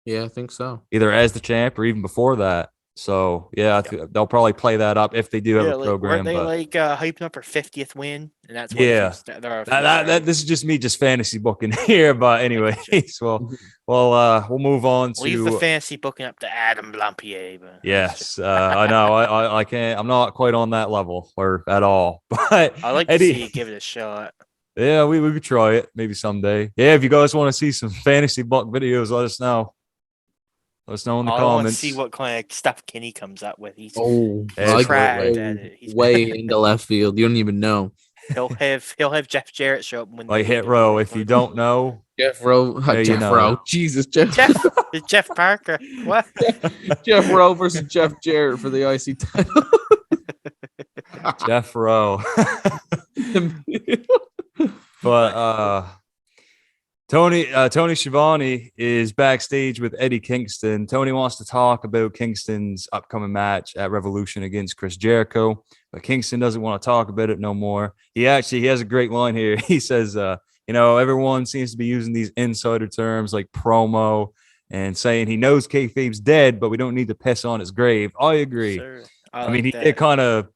Yeah, I think so. either as the champ or even before that. So yeah, they'll probably play that up if they do have a like weren't program. they But like hyping up her 50th win, and that's why yeah, that this is just me just fantasy booking here. But anyways, we'll move on leave the to fantasy booking up to Adam Blampier. But yes. I know I can't. I'm not quite on that level or at all. But I like to Eddie, see you give it a shot. yeah, we could try it maybe someday. Yeah, if you guys want to see some fantasy book videos, let us know. Let us know in the I want to comments. see what kind of stuff Kenny comes up with. He's Yeah, I trapped go at it. He's way into left field. You don't even know. he'll have Jeff Jarrett show up when like they hit row. If you don't know, Jeff Rowe, Yeah, you Jeff know. Rowe, Jesus, Jeff Parker. What? Jeff Rowe versus Jeff Jarrett for the IC title. Jeff Rowe. But Tony Schiavone is backstage with Eddie Kingston. Tony wants to talk about Kingston's upcoming match at Revolution against Chris Jericho, but Kingston doesn't want to talk about it no more. He has a great line here. He says, everyone seems to be using these insider terms like promo and saying he knows kayfabe's dead, but we don't need to piss on his grave. I agree. Sir, I mean, he did kind of,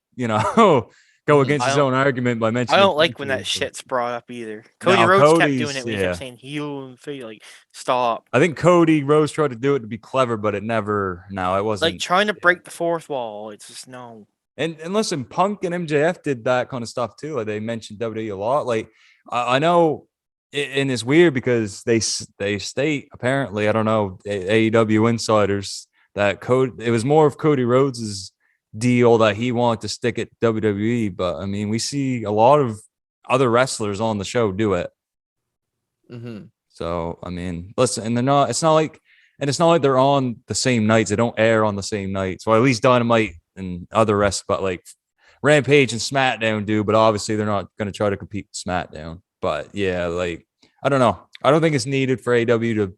go against his own argument by mentioning. I don't like when that shit's brought up either. Cody Rhodes kept doing it when he kept saying heel and face. Like, stop. I think Cody Rhodes tried to do it to be clever, but it wasn't. Like trying to break the fourth wall. It's just no. And listen, Punk and MJF did that kind of stuff too. Like they mentioned WWE a lot. Like I know, and it's weird because they state apparently, I don't know, AEW insiders that it was more of Cody Rhodes's deal that he wanted to stick at WWE. But I mean, we see a lot of other wrestlers on the show do it. Mm-hmm. So I mean, listen, and it's not like they're on the same nights. They don't air on the same night. So at least Dynamite and other rest, but like Rampage and SmackDown do. But obviously, they're not going to try to compete with SmackDown. But yeah, like I don't know. I don't think it's needed for AW to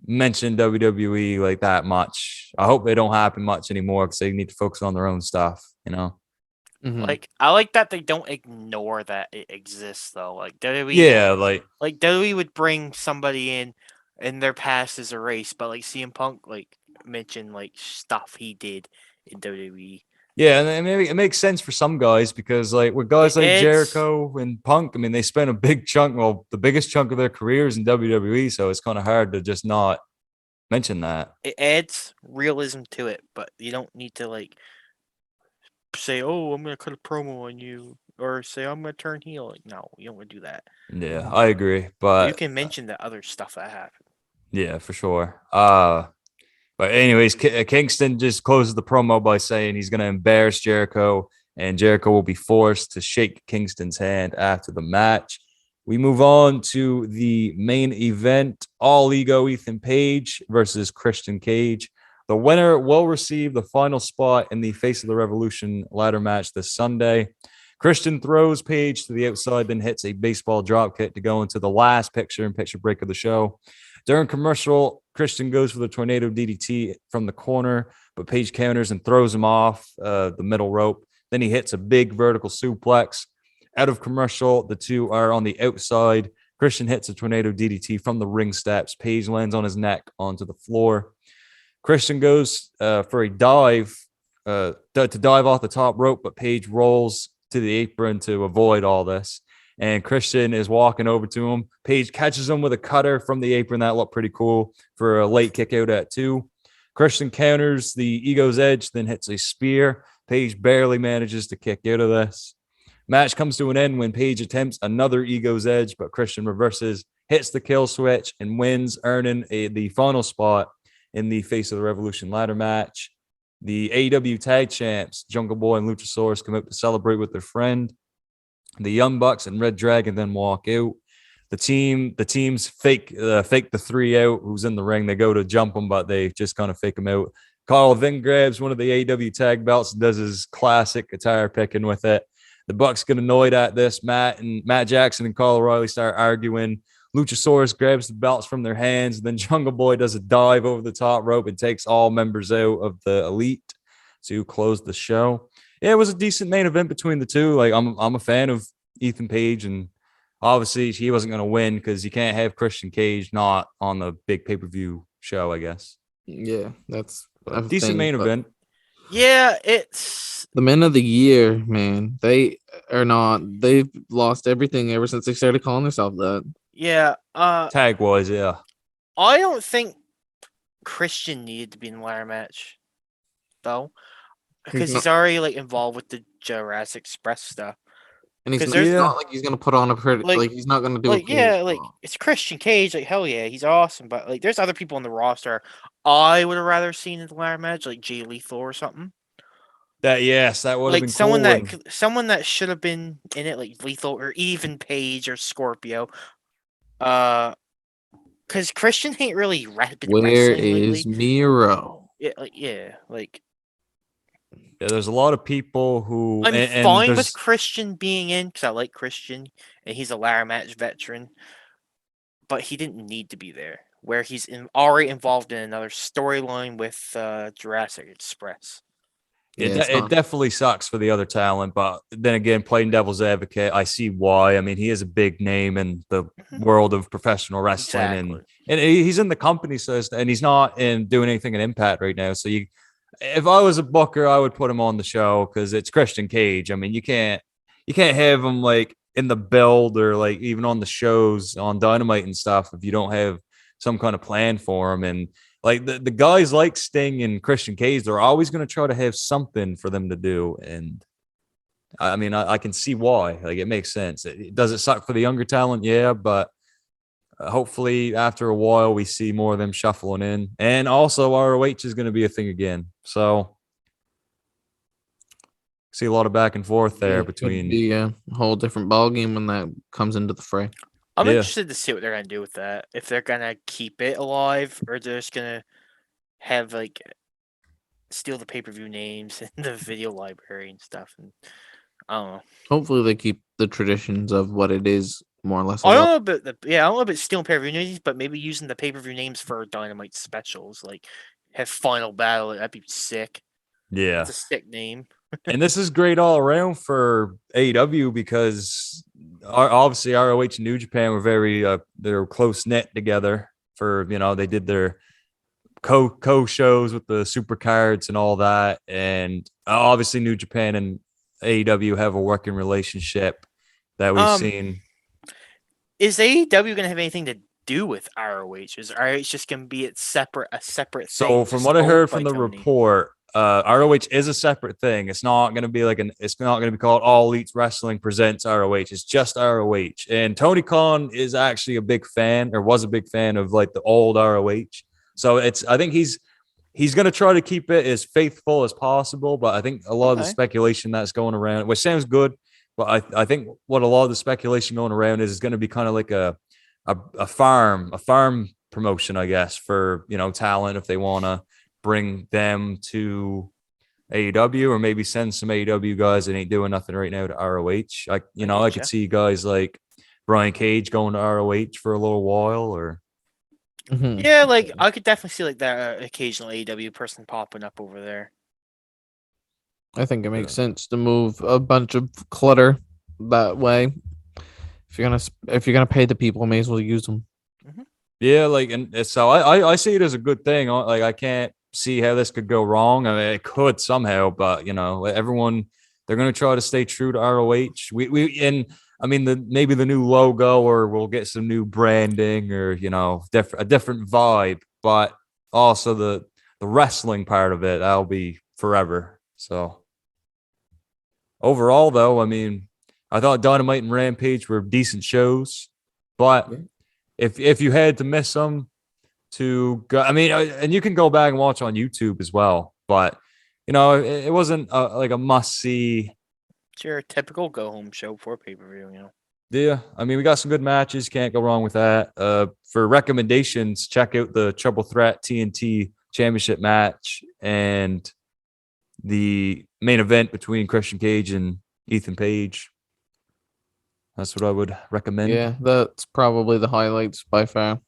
mention WWE like that much. I hope they don't happen much anymore because they need to focus on their own stuff, Mm-hmm. Like, I like that they don't ignore that it exists though. Like WWE, Yeah, like WWE would bring somebody in and their past is erased, but like CM Punk like mentioned like stuff he did in WWE. yeah, and maybe it makes sense for some guys because like with guys like Jericho and Punk, I mean, they spent a big chunk, the biggest chunk of their careers in WWE, so it's kind of hard to just not mention that. It adds realism to it, but you don't need to like say, "Oh, I'm gonna cut a promo on you," or say, "I'm gonna turn heel." Like, no, you don't want to do that. Yeah, I agree, but you can mention the other stuff that happened. Yeah, for sure. But anyways, Kingston just closes the promo by saying he's going to embarrass Jericho, and Jericho will be forced to shake Kingston's hand after the match. We move on to the main event: All Ego Ethan Page versus Christian Cage. The winner will receive the final spot in the Face of the Revolution ladder match this Sunday. Christian throws Page to the outside, then hits a baseball dropkick to go into the last picture-in-picture break of the show. During commercial, Christian goes for the tornado DDT from the corner, but Page counters and throws him off the middle rope. Then he hits a big vertical suplex. Out of commercial, the two are on the outside. Christian hits a tornado DDT from the ring steps. Page lands on his neck onto the floor. Christian goes for a dive to dive off the top rope, but Page rolls to the apron to avoid all this. And Christian is walking over to him. Page catches him with a cutter from the apron. That looked pretty cool for a late kick out at 2. Christian counters the Ego's Edge, then hits a spear. Page barely manages to kick out of this. Match comes to an end when Page attempts another Ego's Edge, but Christian reverses hits the kill switch and wins, earning the final spot in the Face of the Revolution ladder match. The AEW Tag Champs, Jungle Boy and Luchasaurus, come out to celebrate with their friend. The Young Bucks and Red Dragon then walk out. The teams fake the three out who's in the ring. They go to jump them, but they just kind of fake them out. Carl then grabs one of the AEW tag belts and does his classic guitar picking with it. The Bucks get annoyed at this. Matt Jackson and Kyle O'Reilly start arguing. Luchasaurus grabs the belts from their hands. Then Jungle Boy does a dive over the top rope and takes all members out of the Elite to close the show. Yeah, it was a decent main event between the two. Like I'm a fan of Ethan Page, and obviously he wasn't going to win because you can't have Christian Cage not on the big pay-per-view show, I guess. Yeah, that's a decent main event. Yeah, it's the men of the year, man. They are not. They've lost everything ever since they started calling themselves that. Yeah. Tag wise, yeah. I don't think Christian needed to be in the ladder match, though, because he's already like involved with the Jurassic Express stuff. And he's not like he's gonna put on a pretty like he's not gonna do like like it's Christian Cage, like hell yeah, he's awesome, but like there's other people on the roster I would have rather seen in the ladder match, like Jay Lethal or something. That would have been someone that should have been in it, like Lethal or even Page or Scorpio. Because Christian ain't really been Where is Miro? Yeah, there's a lot of people who I'm fine with Christian being in because I like Christian and he's a ladder match veteran, but he didn't need to be there. Where he's already involved in another storyline with Jurassic Express. It definitely sucks for the other talent, but then again, playing devil's advocate, I see why. I mean, he is a big name in the world of professional wrestling, and he's in the company, and he's not doing anything in Impact right now. So if I was a booker, I would put him on the show because it's Christian Cage. I mean, you can't have him like in the build or like even on the shows on Dynamite and stuff if you don't have some kind of plan for him. And like the guys like Sting and Christian Cage, they're always going to try to have something for them to do. And I mean, I can see why. Like it makes sense. Does it suck for the younger talent? Yeah, but hopefully after a while we see more of them shuffling in. And also ROH is going to be a thing again. So see a lot of back and forth there between a whole different ballgame when that comes into the fray. I'm interested to see what they're going to do with that. If they're going to keep it alive or they're just going to have like steal the pay-per-view names and the video library and stuff. And I don't know. Hopefully they keep the traditions of what it is more or less. I don't know about stealing pay-per-view names, but maybe using the pay-per-view names for Dynamite specials, like have Final Battle. That'd be sick. Yeah, it's a sick name. And this is great all around for AEW because obviously ROH and New Japan were very they're close knit together. For they did their co shows with the super cards and all that, and obviously New Japan and AEW have a working relationship that we've seen. Is AEW going to have anything to do with ROH? Is ROH just going to be a separate thing? So from what I heard from the report, ROH is a separate thing. It's not going to be it's not going to be called All Elite Wrestling Presents ROH. It's just ROH. And Tony Khan is actually a big fan, or was a big fan of like the old ROH. So I think he's going to try to keep it as faithful as possible. But I think a lot of the speculation that's going around, which sounds good, but I think what a lot of the speculation going around is going to be kind of like a farm promotion, I guess, for talent if they want to bring them to AEW, or maybe send some AEW guys that ain't doing nothing right now to ROH. I could see guys like Brian Cage going to ROH for a little while, or yeah, like I could definitely see like that occasional AEW person popping up over there. I think it makes sense to move a bunch of clutter that way. If you're gonna pay the people, may as well use them. Yeah, and so I see it as a good thing. Like I can't see how this could go wrong. I mean, it could somehow, but everyone, they're going to try to stay true to ROH. Maybe the new logo, or we'll get some new branding, or a different vibe. But also the wrestling part of it, that'll be forever. So overall, though, I mean, I thought Dynamite and Rampage were decent shows, but if you had to miss them to go, I mean, and you can go back and watch on YouTube as well. But it wasn't like a must see. It's your typical go home show for pay-per-view. Yeah, I mean, we got some good matches. Can't go wrong with that. For recommendations, check out the Triple Threat TNT Championship match and the main event between Christian Cage and Ethan Page. That's what I would recommend. Yeah, that's probably the highlights by far.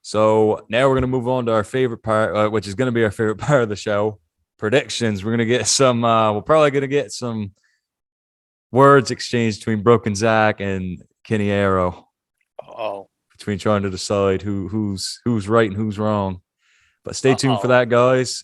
So now we're going to move on to our favorite part, which is going to be our favorite part of the show, predictions. We're going to get some, we're probably going to get some words exchanged between Broken Zach and Kenny Arrow. Oh, between trying to decide who's right and who's wrong. But stay tuned for that, guys.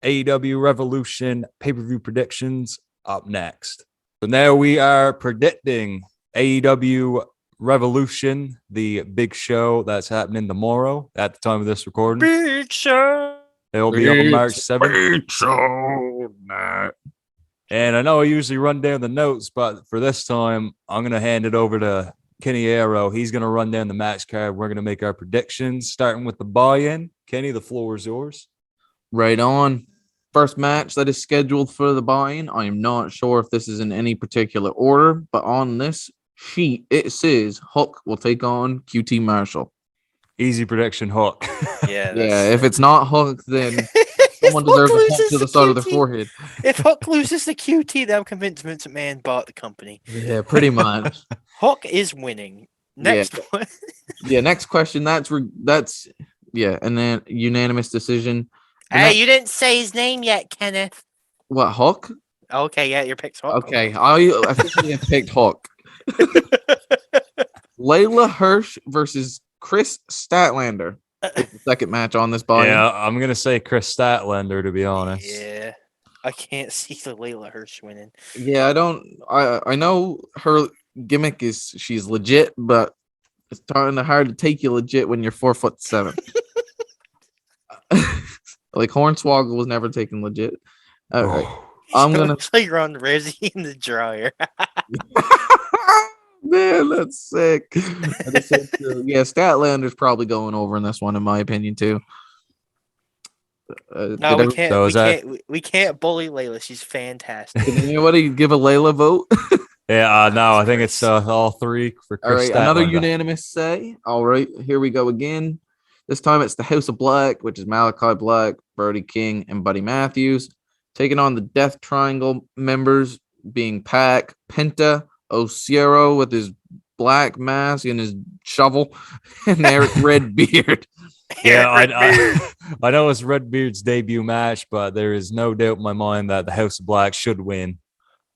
AEW Revolution pay-per-view predictions up next. So now we are predicting AEW Revolution, the big show that's happening tomorrow at the time of this recording. big show. It'll be on March 7th. Big show, Matt. And I know I usually run down the notes, but for this time, I'm going to hand it over to Kenny Arrow. He's going to run down the match card. We're going to make our predictions, starting with the buy-in. Kenny, the floor is yours. Right on. First match that is scheduled for the buy-in. I am not sure if this is in any particular order, but on this sheet, it says Hook will take on QT Marshall. Easy prediction, Hook. Yeah, Yeah, if it's not Hook, then someone deserves a hook to the side of their forehead. If Hook loses to QT, then I'm convinced Vince McMahon bought the company. Yeah, pretty much. Hook is winning. Next one. Yeah, next question. That's and then unanimous decision. Hey, you didn't say his name yet, Kenneth. What, Hook? Okay, yeah, your pick's Hook. Okay, I officially have picked Hook. Layla Hirsch versus Chris Statlander. It's the second match on this buy-in. Yeah, I'm going to say Chris Statlander, to be honest. Yeah. I can't see the Layla Hirsch winning. Yeah, I know her gimmick is she's legit, but it's kind of hard to take you legit when you're 4'7". Like Hornswoggle was never taken legit. All right. I'm gonna play Ron Ramsey in the dryer. Man, that's sick. That is so true. Yeah, Statlander's probably going over in this one, in my opinion, too. No, we can't. We can't bully Layla. She's fantastic. Did anybody give a Layla vote? Yeah, no, I think it's all three for Chris. All right, Statlander. another unanimous say. All right, here we go again. This time it's the House of Black, which is Malachi Black, Brody King, and Buddy Matthews, taking on the Death Triangle members, being Pac, Penta, Osiero with his black mask and his shovel, and Eric Redbeard. Yeah, I know it's Redbeard's debut match, but there is no doubt in my mind that the House of Black should win.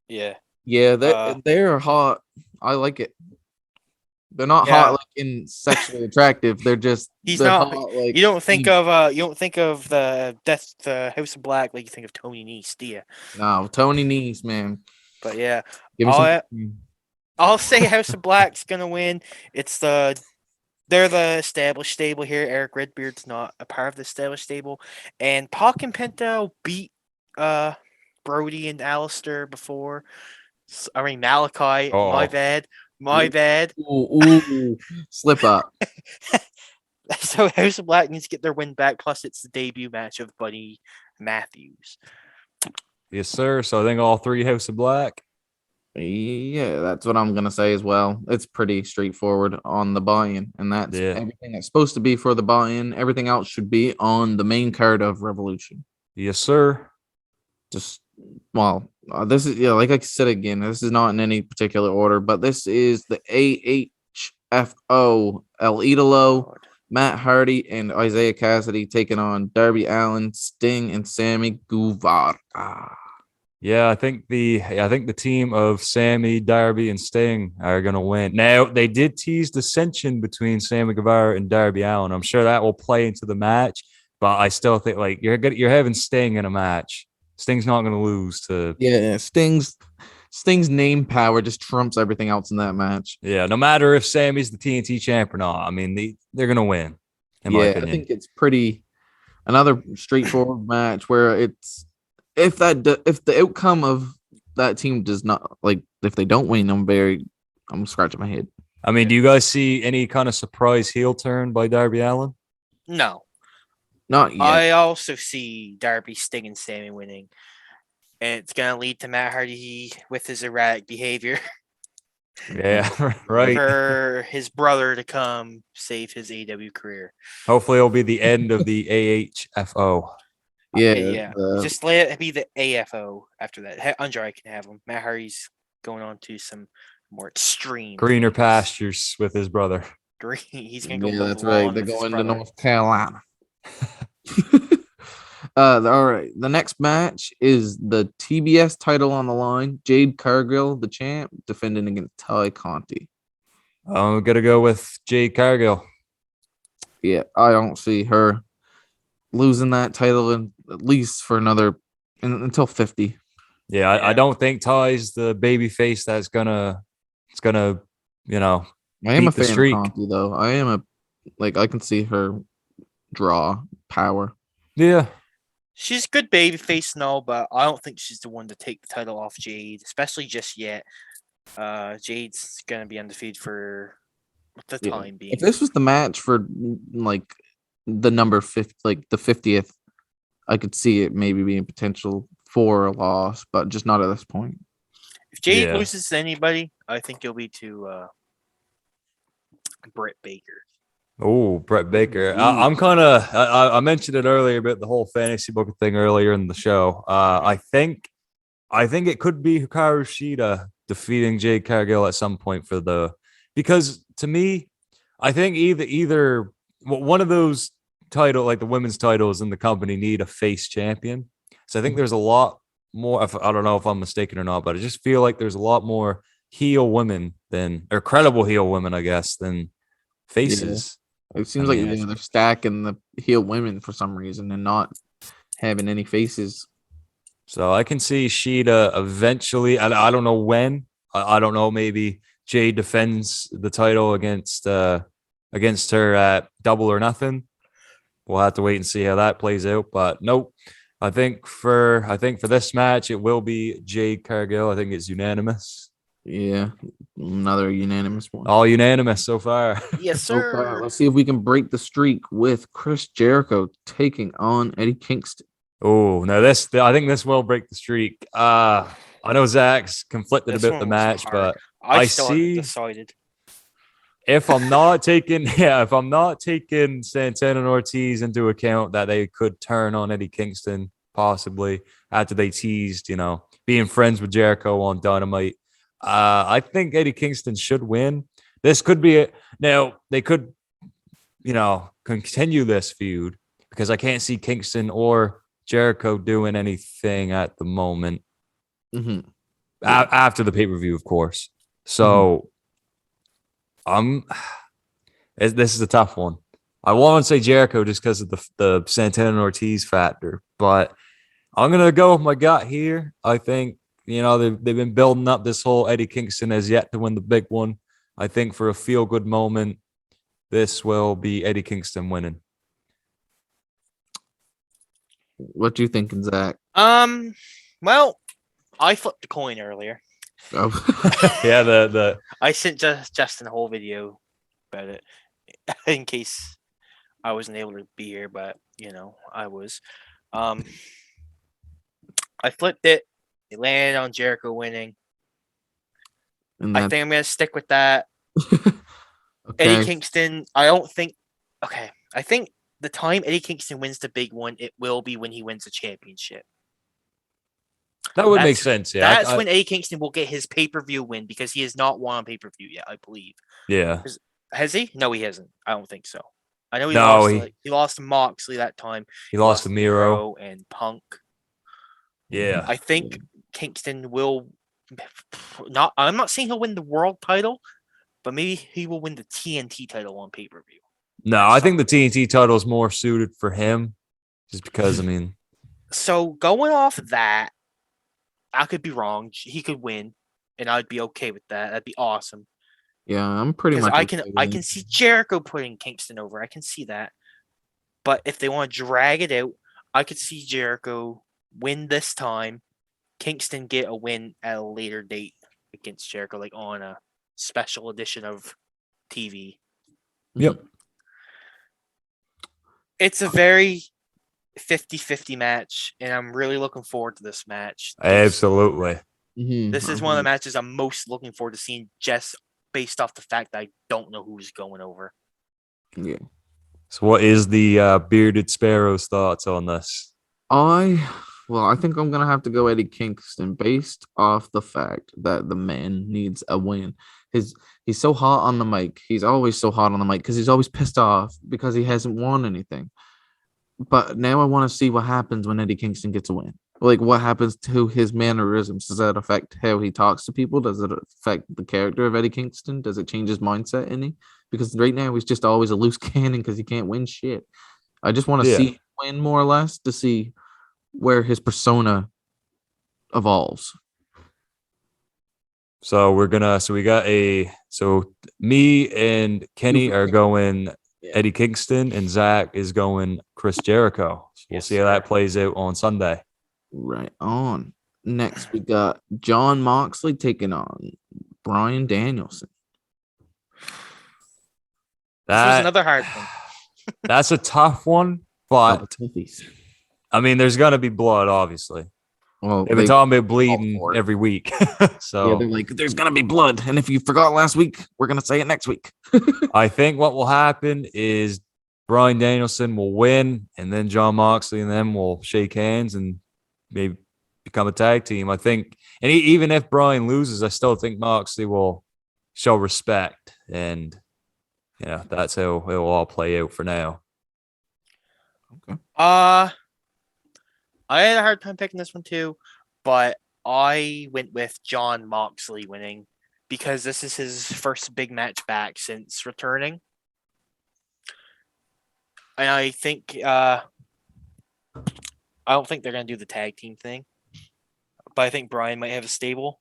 Yeah. Yeah, they're hot. I like it. They're not hot like in sexually attractive. They're just not. Hot, like, you don't think of the House of Black like you think of Tony Nese, do you? No, Tony Nese, man. But yeah, Give me I'll say House of Black's gonna win. They're the established stable here. Eric Redbeard's not a part of the established stable, and Pac and Penta beat Brody and Alistair before. I mean Malachi. Oh. My bad. Ooh, slip up. So House of Black needs to get their win back. Plus, it's the debut match of Buddy Matthews. Yes, sir. So I think all three House of Black. Yeah, that's what I'm gonna say as well. It's pretty straightforward on the buy-in, and that's everything that's supposed to be for the buy-in. Everything else should be on the main card of Revolution. Yes, sir. This is like I said again. This is not in any particular order, but this is the AHFO El Idolo, Matt Hardy, and Isaiah Cassidy taking on Darby Allin, Sting, and Sammy Guevara. Yeah, I think the team of Sammy, Darby, and Sting are gonna win. Now they did tease dissension between Sammy Guevara and Darby Allin. I'm sure that will play into the match, but I still think you're having Sting in a match. Sting's not gonna lose to Sting's name power just trumps everything else in that match. Yeah, no matter if Sammy's the TNT champ or not. I mean, they're gonna win. In my opinion. I think it's another straightforward match where it's if the outcome of that team does not if they don't win, I'm scratching my head. I mean, do you guys see any kind of surprise heel turn by Darby Allin? No. Not yet. I also see Darby, Sting, and Sammy winning. And it's going to lead to Matt Hardy with his erratic behavior Yeah, right. for his brother to come save his AEW career. Hopefully, it'll be the end of the AHFO. Yeah. Just let it be the AFO after that. Andrade can have him. Matt Hardy's going on to some more extreme Greener things. pastures with his brother. He's going to go Yeah, mow that's the right. lawn They're with his going to brother. North Carolina. All right. The next match is the TBS title on the line. Jade Cargill, the champ, defending against Ty Conti. I'm gonna go with Jade Cargill. Yeah, I don't see her losing that title at least for until 50. Yeah, I don't think Ty's the baby face that's gonna you know I am beat a the fan streak. of Conti though. I can see her draw power. Yeah. She's a good baby face and all, but I don't think she's the one to take the title off Jade, especially just yet. Jade's going to be undefeated for the time being. If this was the match for like the number 50, like the 50th, I could see it maybe being potential for a loss, but just not at this point. If Jade loses to anybody, I think it'll be to Britt Baker. Oh, Brett Baker. I mentioned it earlier about the whole fantasy booking thing earlier in the show. I think it could be Hikaru Shida defeating Jade Cargill at some point because to me, I think either one of those like the women's titles in the company need a face champion. So I think there's a lot more. I don't know if I'm mistaken or not, but I just feel like there's a lot more heel women or credible heel women, I guess, than faces. It seems like they're stacking the heel women for some reason and not having any faces. So I can see Shida eventually. I don't know when. I don't know. Maybe Jade defends the title against her at Double or Nothing. We'll have to wait and see how that plays out. But nope. I think for this match, it will be Jade Cargill. I think it's unanimous. Yeah, another unanimous one. All unanimous so far. Yes, sir. Let's see if we can break the streak with Chris Jericho taking on Eddie Kingston. Oh, no, I think this will break the streak. I know Zach's conflicted about the match, but I still haven't decided. If I'm not taking Santana and Ortiz into account that they could turn on Eddie Kingston possibly after they teased, being friends with Jericho on Dynamite. I think Eddie Kingston should win. This could be it. Now they could, continue this feud because I can't see Kingston or Jericho doing anything at the moment. Mm-hmm. After the pay-per-view, of course. So this is a tough one. I want to say Jericho just because of the Santana and Ortiz factor, but I'm gonna go with my gut here. I think they've been building up this whole Eddie Kingston has yet to win the big one. I think for a feel-good moment, this will be Eddie Kingston winning. What you thinking, Zach? Well, I flipped the coin earlier. Oh. Yeah, I sent Justin a whole video about it in case I wasn't able to be here, but I was. I flipped it. It landed on Jericho winning. I think I'm gonna stick with that. Okay. Eddie Kingston. I think the time Eddie Kingston wins the big one, it will be when he wins the championship. That would make sense. Yeah, that's when Eddie Kingston will get his pay-per-view win because he has not won on pay-per-view yet, I believe. Yeah. Has he? No, he hasn't. I don't think so. I know he lost to Moxley that time. He lost to Miro and Punk. Yeah. I think Kingston will not. I'm not saying he'll win the world title, but maybe he will win the TNT title on pay-per-view. No, I think the TNT title is more suited for him, just because So going off of that, I could be wrong. He could win, and I'd be okay with that. That'd be awesome. Yeah, I'm pretty much. I can see Jericho putting Kingston over. I can see that. But if they want to drag it out, I could see Jericho win this time. Kingston get a win at a later date against Jericho, like on a special edition of TV. Yep. It's a very 50-50 match, and I'm really looking forward to this match. Absolutely. This is one of the matches I'm most looking forward to seeing, just based off the fact that I don't know who's going over. Yeah. So what is the Bearded Sparrow's thoughts on this? I think I'm gonna have to go Eddie Kingston based off the fact that the man needs a win. He's so hot on the mic. He's always so hot on the mic because he's always pissed off because he hasn't won anything. But now I want to see what happens when Eddie Kingston gets a win. Like, what happens to his mannerisms? Does that affect how he talks to people? Does it affect the character of Eddie Kingston? Does it change his mindset any? Because right now he's just always a loose cannon because he can't win shit. I just want to see him win more or less to see where his persona evolves. So me and Kenny are going Eddie Kingston, and Zach is going Chris Jericho. So we'll see how that plays out on Sunday. Right on. Next, we got Jon Moxley taking on Bryan Danielson. This was another hard one. That's a tough one, but I mean, there's gonna be blood, obviously. Well, they've been talking about bleeding every week. So yeah, they're like, there's gonna be blood, and if you forgot last week, we're gonna say it next week. I think what will happen is Bryan Danielson will win, and then Jon Moxley and them will shake hands and maybe become a tag team. I think, and even if Bryan loses, I still think Moxley will show respect, and that's how it will all play out for now. Okay. I had a hard time picking this one too, but I went with Jon Moxley winning because this is his first big match back since returning. And I think I don't think they're gonna do the tag team thing, but I think Bryan might have a stable.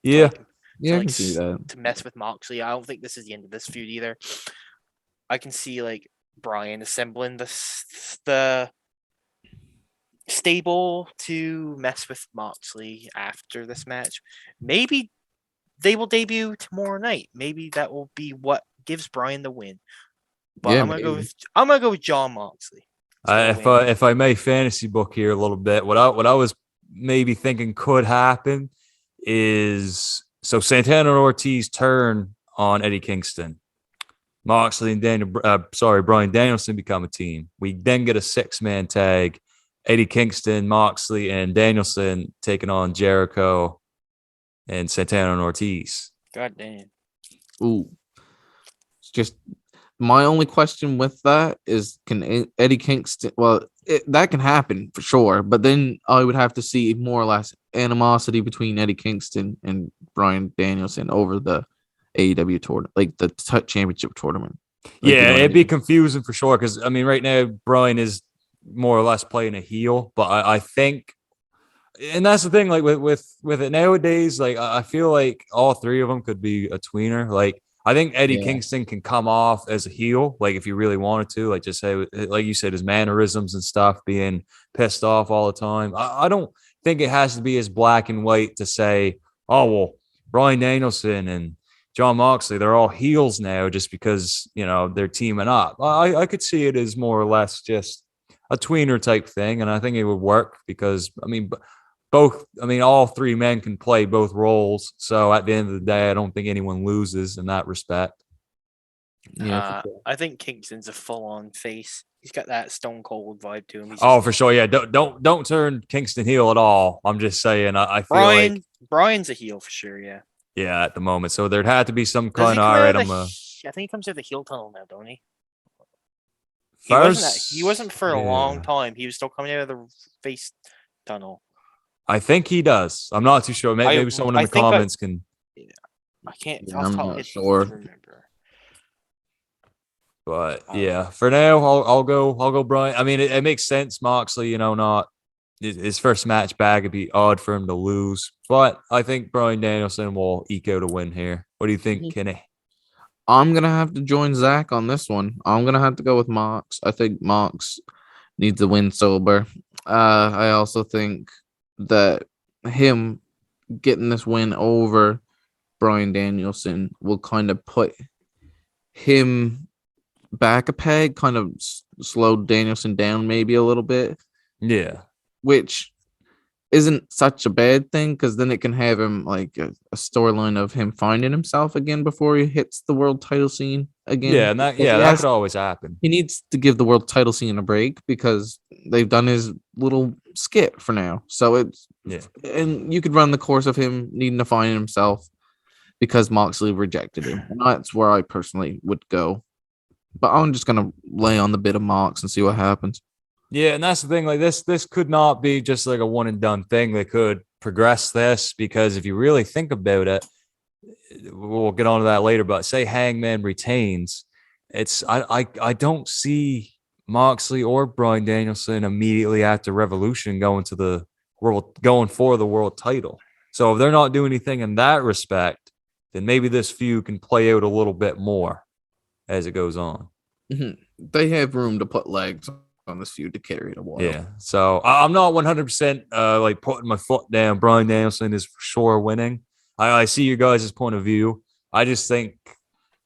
Yeah, I can see that. To mess with Moxley. I don't think this is the end of this feud either. I can see like Bryan assembling the stable to mess with Moxley after this match. Maybe they will debut tomorrow night. Maybe that will be what gives Bryan the win. But I'm gonna go with Jon Moxley. If I may fantasy book here a little bit, what I was maybe thinking could happen is Santana and Ortiz turn on Eddie Kingston. Moxley and Bryan Danielson become a team. We then get a 6-man tag. Eddie Kingston, Moxley, and Danielson taking on Jericho and Santana and Ortiz. God damn. Ooh. It's just my only question with that is, can Eddie Kingston, that can happen for sure, but then I would have to see more or less animosity between Eddie Kingston and Bryan Danielson over the AEW tournament, like the championship tournament. It'd be confusing for sure, because I mean, right now Bryan is more or less playing a heel, but I think, and that's the thing, like with it nowadays, like I feel like all three of them could be a tweener. Like I think Eddie Kingston can come off as a heel, like if you really wanted to, like just say, like you said, his mannerisms and stuff, being pissed off all the time. I don't think it has to be as black and white to say, oh well, Bryan Danielson and Jon Moxley, they're all heels now just because they're teaming up. I could see it as more or less just a tweener type thing, and I think it would work because all three men can play both roles. So at the end of the day, I don't think anyone loses in that respect. Yeah, sure. I think Kingston's a full-on face. He's got that Stone Cold vibe to him. For sure. Yeah, don't turn Kingston heel at all. I'm just saying. I feel like Bryan's a heel for sure. Yeah. Yeah, at the moment. So there'd have to be some kind of I think he comes out of the heel tunnel now, don't he? He wasn't for a long time. He was still coming out of the face tunnel. I think he does. I'm not too sure. Maybe someone in the comments can. Yeah, I can't. I'm not sure. Remember. But yeah, for now, I'll go Bryan. I mean, it makes sense. Moxley, not his first match back. It'd be odd for him to lose, but I think Bryan Danielson will eke out a win here. What do you think, Kenny? I'm gonna have to join Zach on this one. I'm gonna have to go with Mox. I think Mox needs a win sober. I also think that him getting this win over Bryan Danielson will kind of put him back a peg, kind of slow Danielson down maybe a little bit, Yeah. which isn't such a bad thing because then it can have him like a storyline of him finding himself again before he hits the world title scene again. Yeah, and that could always happen. He needs to give the world title scene a break because they've done his little skit for now. So it's and you could run the course of him needing to find himself because Moxley rejected him. And that's where I personally would go. But I'm just gonna lay on the bit of Mox and see what happens. Yeah, and that's the thing. Like this could not be just like a one and done thing. They could progress this because if you really think about it, we'll get on to that later. But say Hangman retains, I don't see Moxley or Bryan Danielson immediately after Revolution going for the world title. So if they're not doing anything in that respect, then maybe this feud can play out a little bit more as it goes on. Mm-hmm. They have room to put legs on this feud to carry it a while. Yeah. So I'm not 100% like putting my foot down. Bryan Danielson is for sure winning. I see your guys' point of view. I just think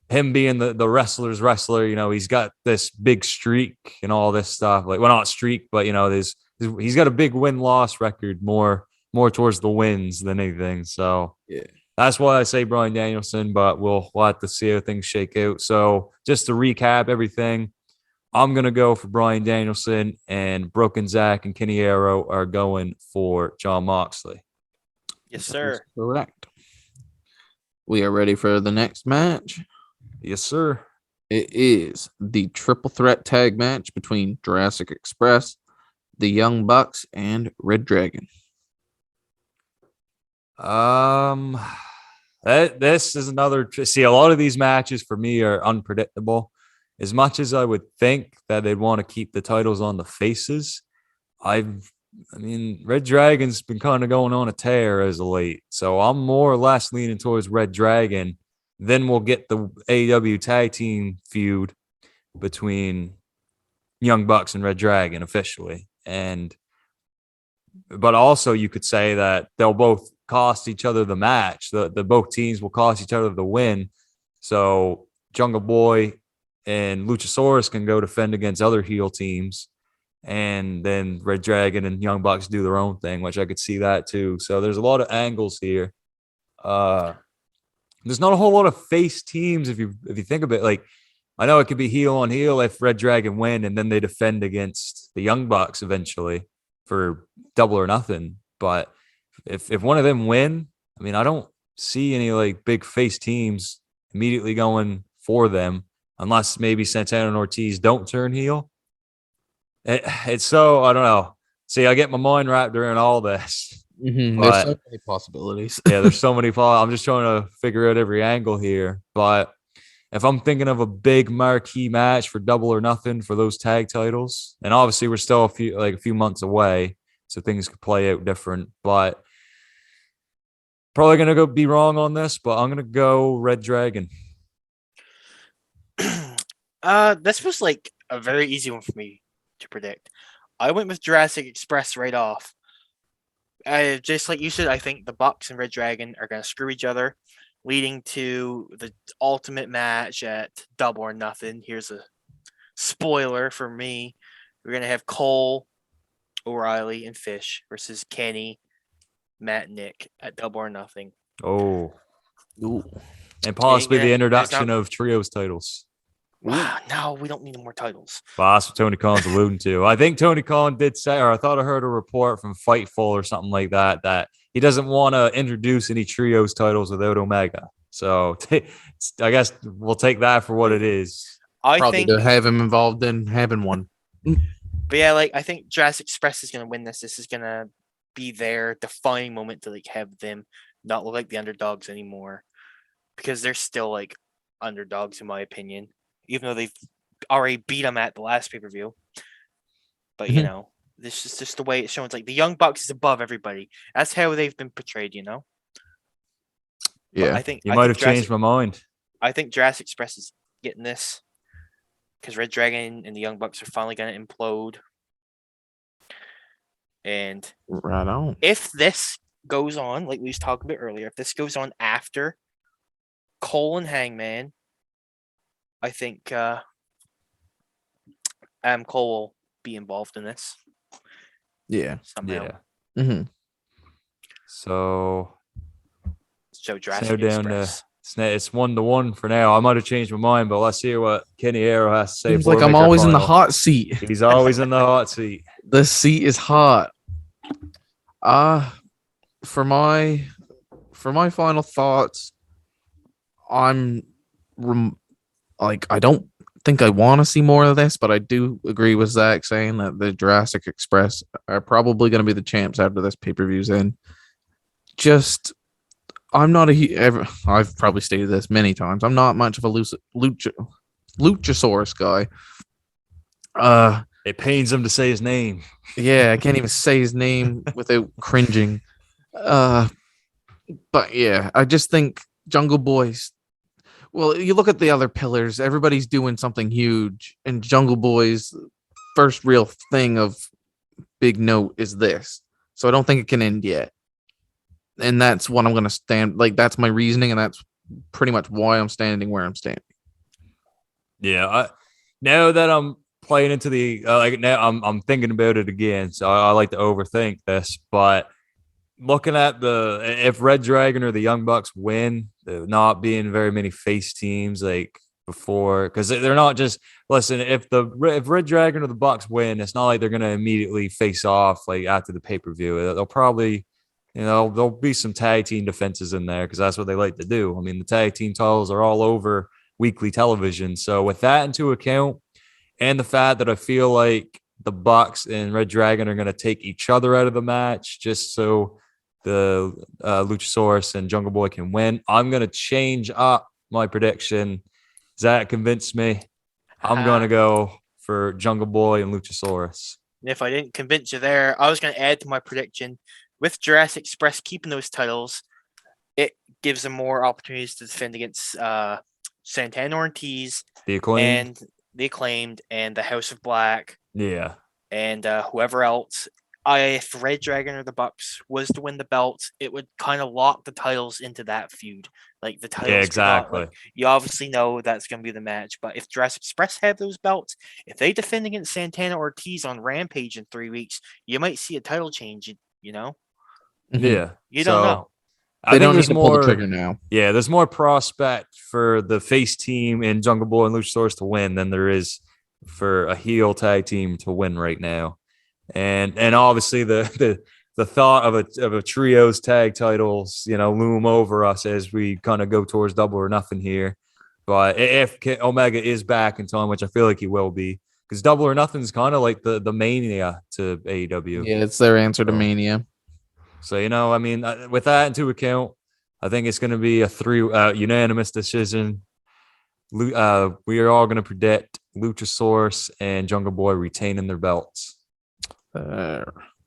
him being the wrestler's wrestler, he's got this big streak and all this stuff. Like, well, not streak, but he's got a big win-loss record, more towards the wins than anything. So yeah, that's why I say Bryan Danielson, but we'll have to see how things shake out. So just to recap everything, I'm going to go for Bryan Danielson, and Broken Zach and Kenny Arrow are going for Jon Moxley. Yes, sir. Correct. We are ready for the next match. Yes, sir. It is the triple threat tag match between Jurassic Express, the Young Bucks, and Red Dragon. This is another. See, a lot of these matches for me are unpredictable. As much as I would think that they'd want to keep the titles on the faces, Red Dragon's been kind of going on a tear as of late. So I'm more or less leaning towards Red Dragon. Then we'll get the AEW tag team feud between Young Bucks and Red Dragon officially. But also you could say that they'll both cost each other the match. The both teams will cost each other the win. So Jungle Boy and Luchasaurus can go defend against other heel teams, and then Red Dragon and Young Bucks do their own thing, which I could see that too. So there's a lot of angles here. There's not a whole lot of face teams if you think of it. Like, I know it could be heel on heel if Red Dragon win and then they defend against the Young Bucks eventually for Double or Nothing. But if one of them win, I don't see any like big face teams immediately going for them. Unless maybe Santana and Ortiz don't turn heel. It's so, I don't know. See, I get my mind wrapped around all this. Mm-hmm. There's so many possibilities. Yeah, there's so many. I'm just trying to figure out every angle here. But if I'm thinking of a big marquee match for Double or Nothing for those tag titles, and obviously we're still a few months away, so things could play out different. But probably gonna be wrong on this, but I'm gonna go Red Dragon. This was like a very easy one for me to predict. I went with Jurassic Express right off. Just like you said, I think the Bucks and Red Dragon are going to screw each other, leading to the ultimate match at Double or Nothing. Here's a spoiler for me. We're going to have Cole, O'Reilly, and Fish versus Kenny, Matt, Nick at Double or Nothing. Oh. Ooh. And possibly the introduction of trios titles. Wow, no, we don't need more titles. Well, that's what Tony Khan's alluding to. I think Tony Khan did say, or I thought I heard a report from Fightful or something like that he doesn't want to introduce any trios titles without Omega. So I guess we'll take that for what it is. I think to have him involved in having one. But yeah, like I think Jurassic Express is going to win this. This is going to be their defining moment to like have them not look like the underdogs anymore, because they're still like underdogs in my opinion. Even though they've already beat them at the last pay-per-view. But, this is just the way it's shown. It's like the Young Bucks is above everybody. That's how they've been portrayed, Yeah. But I think you might have changed my mind. I think Jurassic Express is getting this because Red Dragon and the Young Bucks are finally going to implode. And right on. If this goes on, like we was talking about earlier, if this goes on after Cole and Hangman. I think Cole will be involved in this Yeah. somehow. Yeah. hmm So So now Jurassic down Express. to it's 1-1 for now. I might have changed my mind, but let's hear what Kenny Arrow has to say. Seems Before like we I'm make our always in the final. hot seat. He's always in the hot seat. The seat is hot. For my final thoughts, I'm I don't think I want to see more of this, but I do agree with Zach saying that the Jurassic Express are probably going to be the champs after this pay-per-view's in. Just I'm not I've probably stated this many times. I'm not much of a Luchasaurus guy. It pains him to say his name. Yeah, I can't even say his name without cringing. But yeah, I just think Jungle Boys. Well, you look at the other pillars, everybody's doing something huge, and Jungle Boy's first real thing of big note is this. So I don't think it can end yet. And that's what I'm going to stand. That's my reasoning, and that's pretty much why I'm standing where I'm standing. Yeah, now that I'm playing into the now I'm thinking about it again. So I like to overthink this, but looking at if Red Dragon or the Young Bucks win, there not being very many face teams like before, because they're not just listen. If Red Dragon or the Bucks win, it's not like they're gonna immediately face off like after the pay-per-view. They'll probably, there'll be some tag team defenses in there because that's what they like to do. I mean, the tag team titles are all over weekly television. So with that into account, and the fact that I feel like the Bucks and Red Dragon are going to take each other out of the match just so the Luchasaurus and Jungle Boy can win, I'm going to change up my prediction. Zach convinced me. I'm going to go for Jungle Boy and Luchasaurus. And if I didn't convince you there, I was going to add to my prediction. With Jurassic Express keeping those titles, it gives them more opportunities to defend against Santana Ortiz The Acclaimed. and the Acclaimed and the House of Black. Yeah. And whoever else. If Red Dragon or the Bucks was to win the belts, it would kind of lock the titles into that feud. Like the titles, Yeah, exactly. You obviously know that's going to be the match. But if Jurassic Express have those belts, if they defend against Santana Ortiz on Rampage in 3 weeks, you might see a title change. Yeah. You don't know. They don't need to pull the trigger now. Yeah, there's more prospect for the face team in Jungle Boy and Luchasaurus to win than there is for a heel tag team to win right now. And obviously the thought of a trios tag titles, loom over us as we kind of go towards Double or Nothing here. But if Omega is back in time, which I feel like he will be, because Double or Nothing is kind of like the mania to AEW. Yeah, it's their answer to Mania. So, with that into account, I think it's going to be a unanimous decision. We are all going to predict Luchasaurus and Jungle Boy retaining their belts.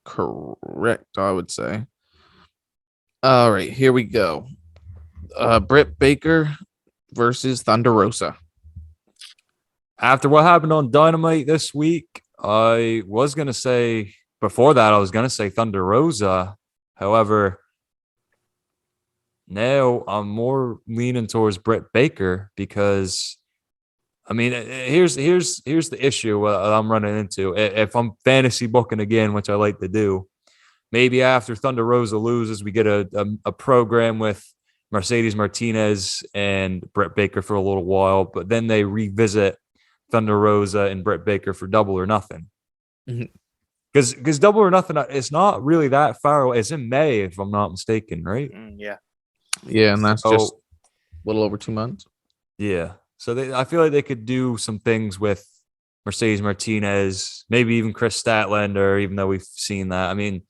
Correct, I would say. All right, here we go. Britt Baker versus Thunder Rosa. After what happened on Dynamite this week, I was going to say, before that, I was going to say Thunder Rosa. However, now I'm more leaning towards Britt Baker because, here's the issue I'm running into. If I'm fantasy booking again, which I like to do, maybe after Thunder Rosa loses, we get a program with Mercedes Martinez and Britt Baker for a little while, but then they revisit Thunder Rosa and Britt Baker for Double or Nothing. Because Double or Nothing, it's not really that far away. It's in May, if I'm not mistaken, right? Yeah. Yeah, and that's just a little over 2 months. Yeah. So I feel like they could do some things with Mercedes Martinez, maybe even Chris Statlander, even though we've seen that. I mean,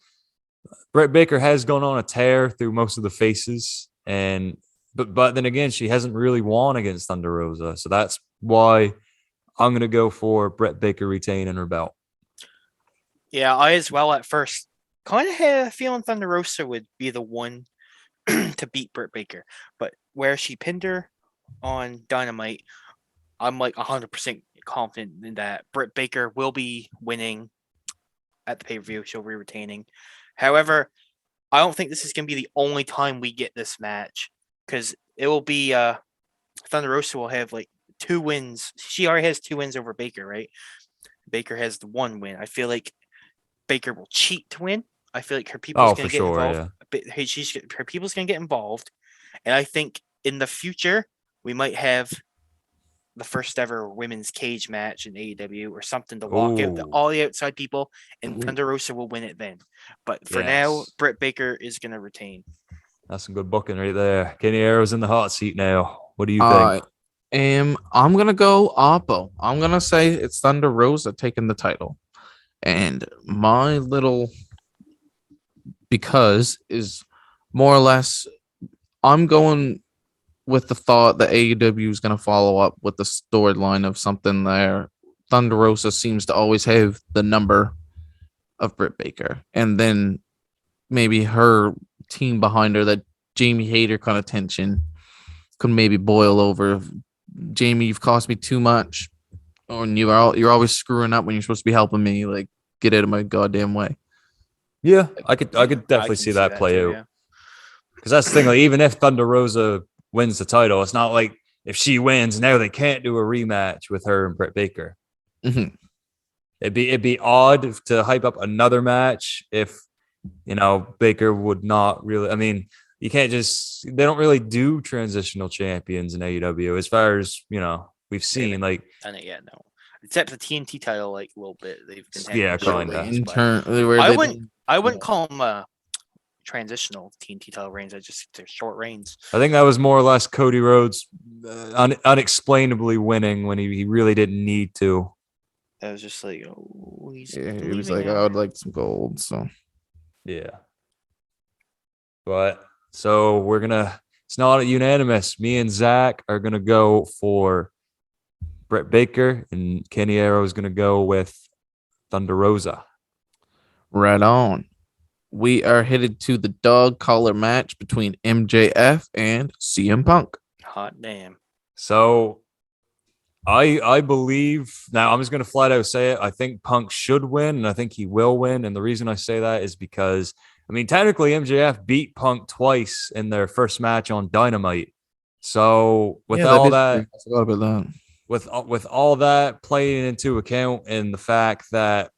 Britt Baker has gone on a tear through most of the faces, but then again, she hasn't really won against Thunder Rosa. So that's why I'm going to go for Britt Baker retaining her belt. Yeah, I as well at first kind of had a feeling Thunder Rosa would be the one to beat Britt Baker. But where she pinned her on Dynamite, I'm like 100% confident in that Britt Baker will be winning at the pay-per-view. She'll be retaining. However, I don't think this is going to be the only time we get this match because it will be Thunder Rosa will have like 2 wins. She already has 2 wins over Baker, right? Baker has the 1 win. I feel like Baker will cheat to win. I feel like her people's Oh, going for to get sure. involved. Yeah. Her people's going to get involved, and I think in the future we might have the first ever women's cage match in AEW or something to walk out Ooh. all the outside people, and Ooh. Thunder Rosa will win it then. But for now, Yes. Britt Baker is going to retain. That's some good booking right there. Kenny Arrow's in the hot seat now. What do you I think? I'm gonna go Oppo. I'm gonna say it's Thunder Rosa taking the title. And my little because is more or less I'm going with the thought that AEW is going to follow up with the storyline of something there. Thunder Rosa seems to always have the number of Britt Baker, and then maybe her team behind her, that Jamie Hayter kind of tension could maybe boil over. Jamie, you've cost me too much, and you're always screwing up when you're supposed to be helping me. Like, get out of my goddamn way. Yeah, I could definitely see that play too, out. yeah. Because that's the thing. Like, even if Thunder Rosa wins the title, it's not like if she wins now they can't do a rematch with her and Britt Baker. Mm-hmm. It'd be odd to hype up another match if Baker would not really. I mean, you can't just. They don't really do transitional champions in AEW as far as we've seen. Like Done it yet? No, except the TNT title, like a little bit. They've been having Yeah, short kinda. reigns, but I wouldn't call them transitional TNT title reigns. They're short reigns. I think that was more or less Cody Rhodes unexplainably winning when he really didn't need to. I was just like, oh, He was like, I would like some gold. So Yeah. But so it's not unanimous. Me and Zach are gonna go for Britt Baker, and Kenny Arrow is gonna go with Thunder Rosa. right on. We are headed to the dog collar match between MJF and CM Punk. Hot damn. So I believe now I'm just gonna flat out say it. I think Punk should win, and I think he will win. And the reason I say that is because technically MJF beat Punk twice in their first match on Dynamite. So with all that, I forgot about that. with all that playing into account, and the fact that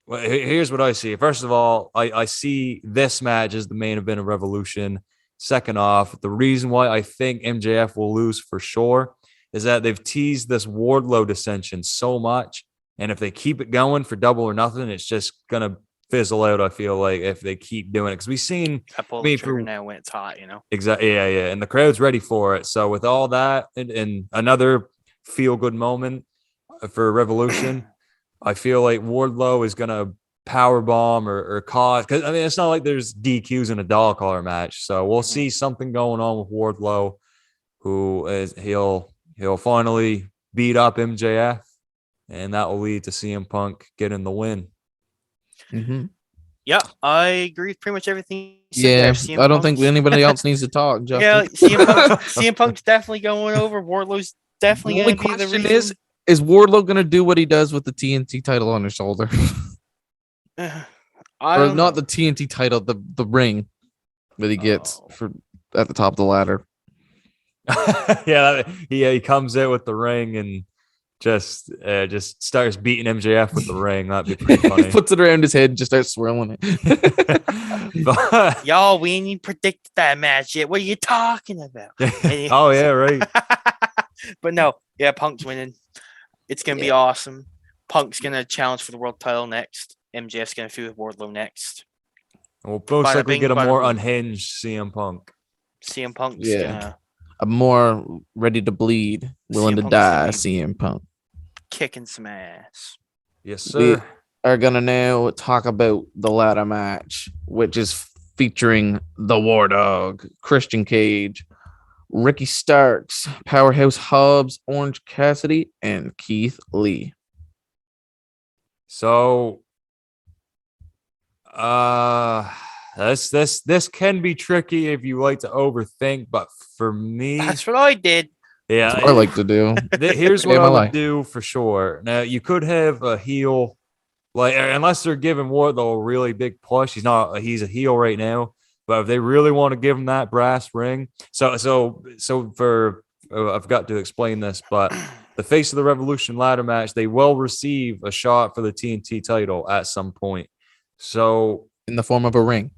here's what I see. First of all, I see this match as the main event of Revolution. Second off, the reason why I think MJF will lose for sure is that they've teased this Wardlow dissension so much. And if they keep it going for Double or Nothing, it's just going to fizzle out, I feel like, if they keep doing it. Because we've seen... I pull the trigger now when it's hot, Exactly. Yeah. And the crowd's ready for it. So with all that and another feel-good moment for Revolution... I feel like Wardlow is going to power bomb or cause, because it's not like there's DQs in a dog collar match. So we'll see something going on with Wardlow, who is he'll finally beat up MJF, and that will lead to CM Punk getting the win. Mm-hmm. Yeah, I agree with pretty much everything you said there. I don't think anybody else needs to talk. Justin. Yeah, CM Punk's definitely going over. Wardlow's definitely going to be the reason. Is Wardlow going to do what he does with the TNT title on his shoulder? Or not the TNT title, the ring that he gets at the top of the ladder. He comes in with the ring and just starts beating MJF with the ring. That'd be pretty funny. Puts it around his head and just starts swirling it. Y'all, we ain't even predicted that match yet. What are you talking about? Oh yeah, right. But no, yeah, Punk's winning. It's going to be awesome. Punk's going to challenge for the world title next. MJF's going to feud with Wardlow next. We'll most likely get a more unhinged CM Punk. CM Punk's gonna... A more ready to bleed, willing to die CM Punk. Kicking some ass. Yes, sir. We are going to now talk about the ladder match, which is featuring the War Dog, Christian Cage, Ricky Starks, Powerhouse Hobbs, Orange Cassidy, and Keith Lee. So, this can be tricky if you like to overthink, but for me, that's what I did. Yeah, that's what I like to do. Here's what I would do for sure. Now, you could have a heel, like unless they're giving Wardlow a really big push. He's a heel right now. But if they really want to give him that brass ring, so for I've got to explain this, but the Face of the Revolution ladder match, they will receive a shot for the TNT title at some point. So in the form of a ring.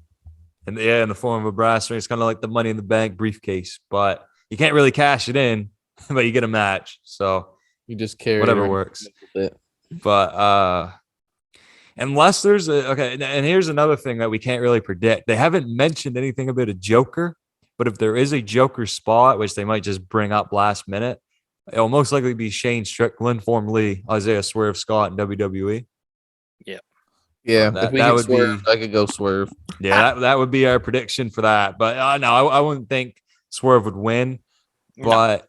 in the form of a brass ring, it's kind of like the Money in the Bank briefcase, but you can't really cash it in, but you get a match. So You just carry whatever it works. a little bit. But unless there's and here's another thing that we can't really predict. They haven't mentioned anything about a Joker, but if there is a Joker spot, which they might just bring up last minute, it'll most likely be Shane Strickland, formerly Isaiah Swerve Scott in WWE. Yeah, That- if we that get would Swerve, be- I could go Swerve. Yeah, that would be our prediction for that. But no, I wouldn't think Swerve would win. No. But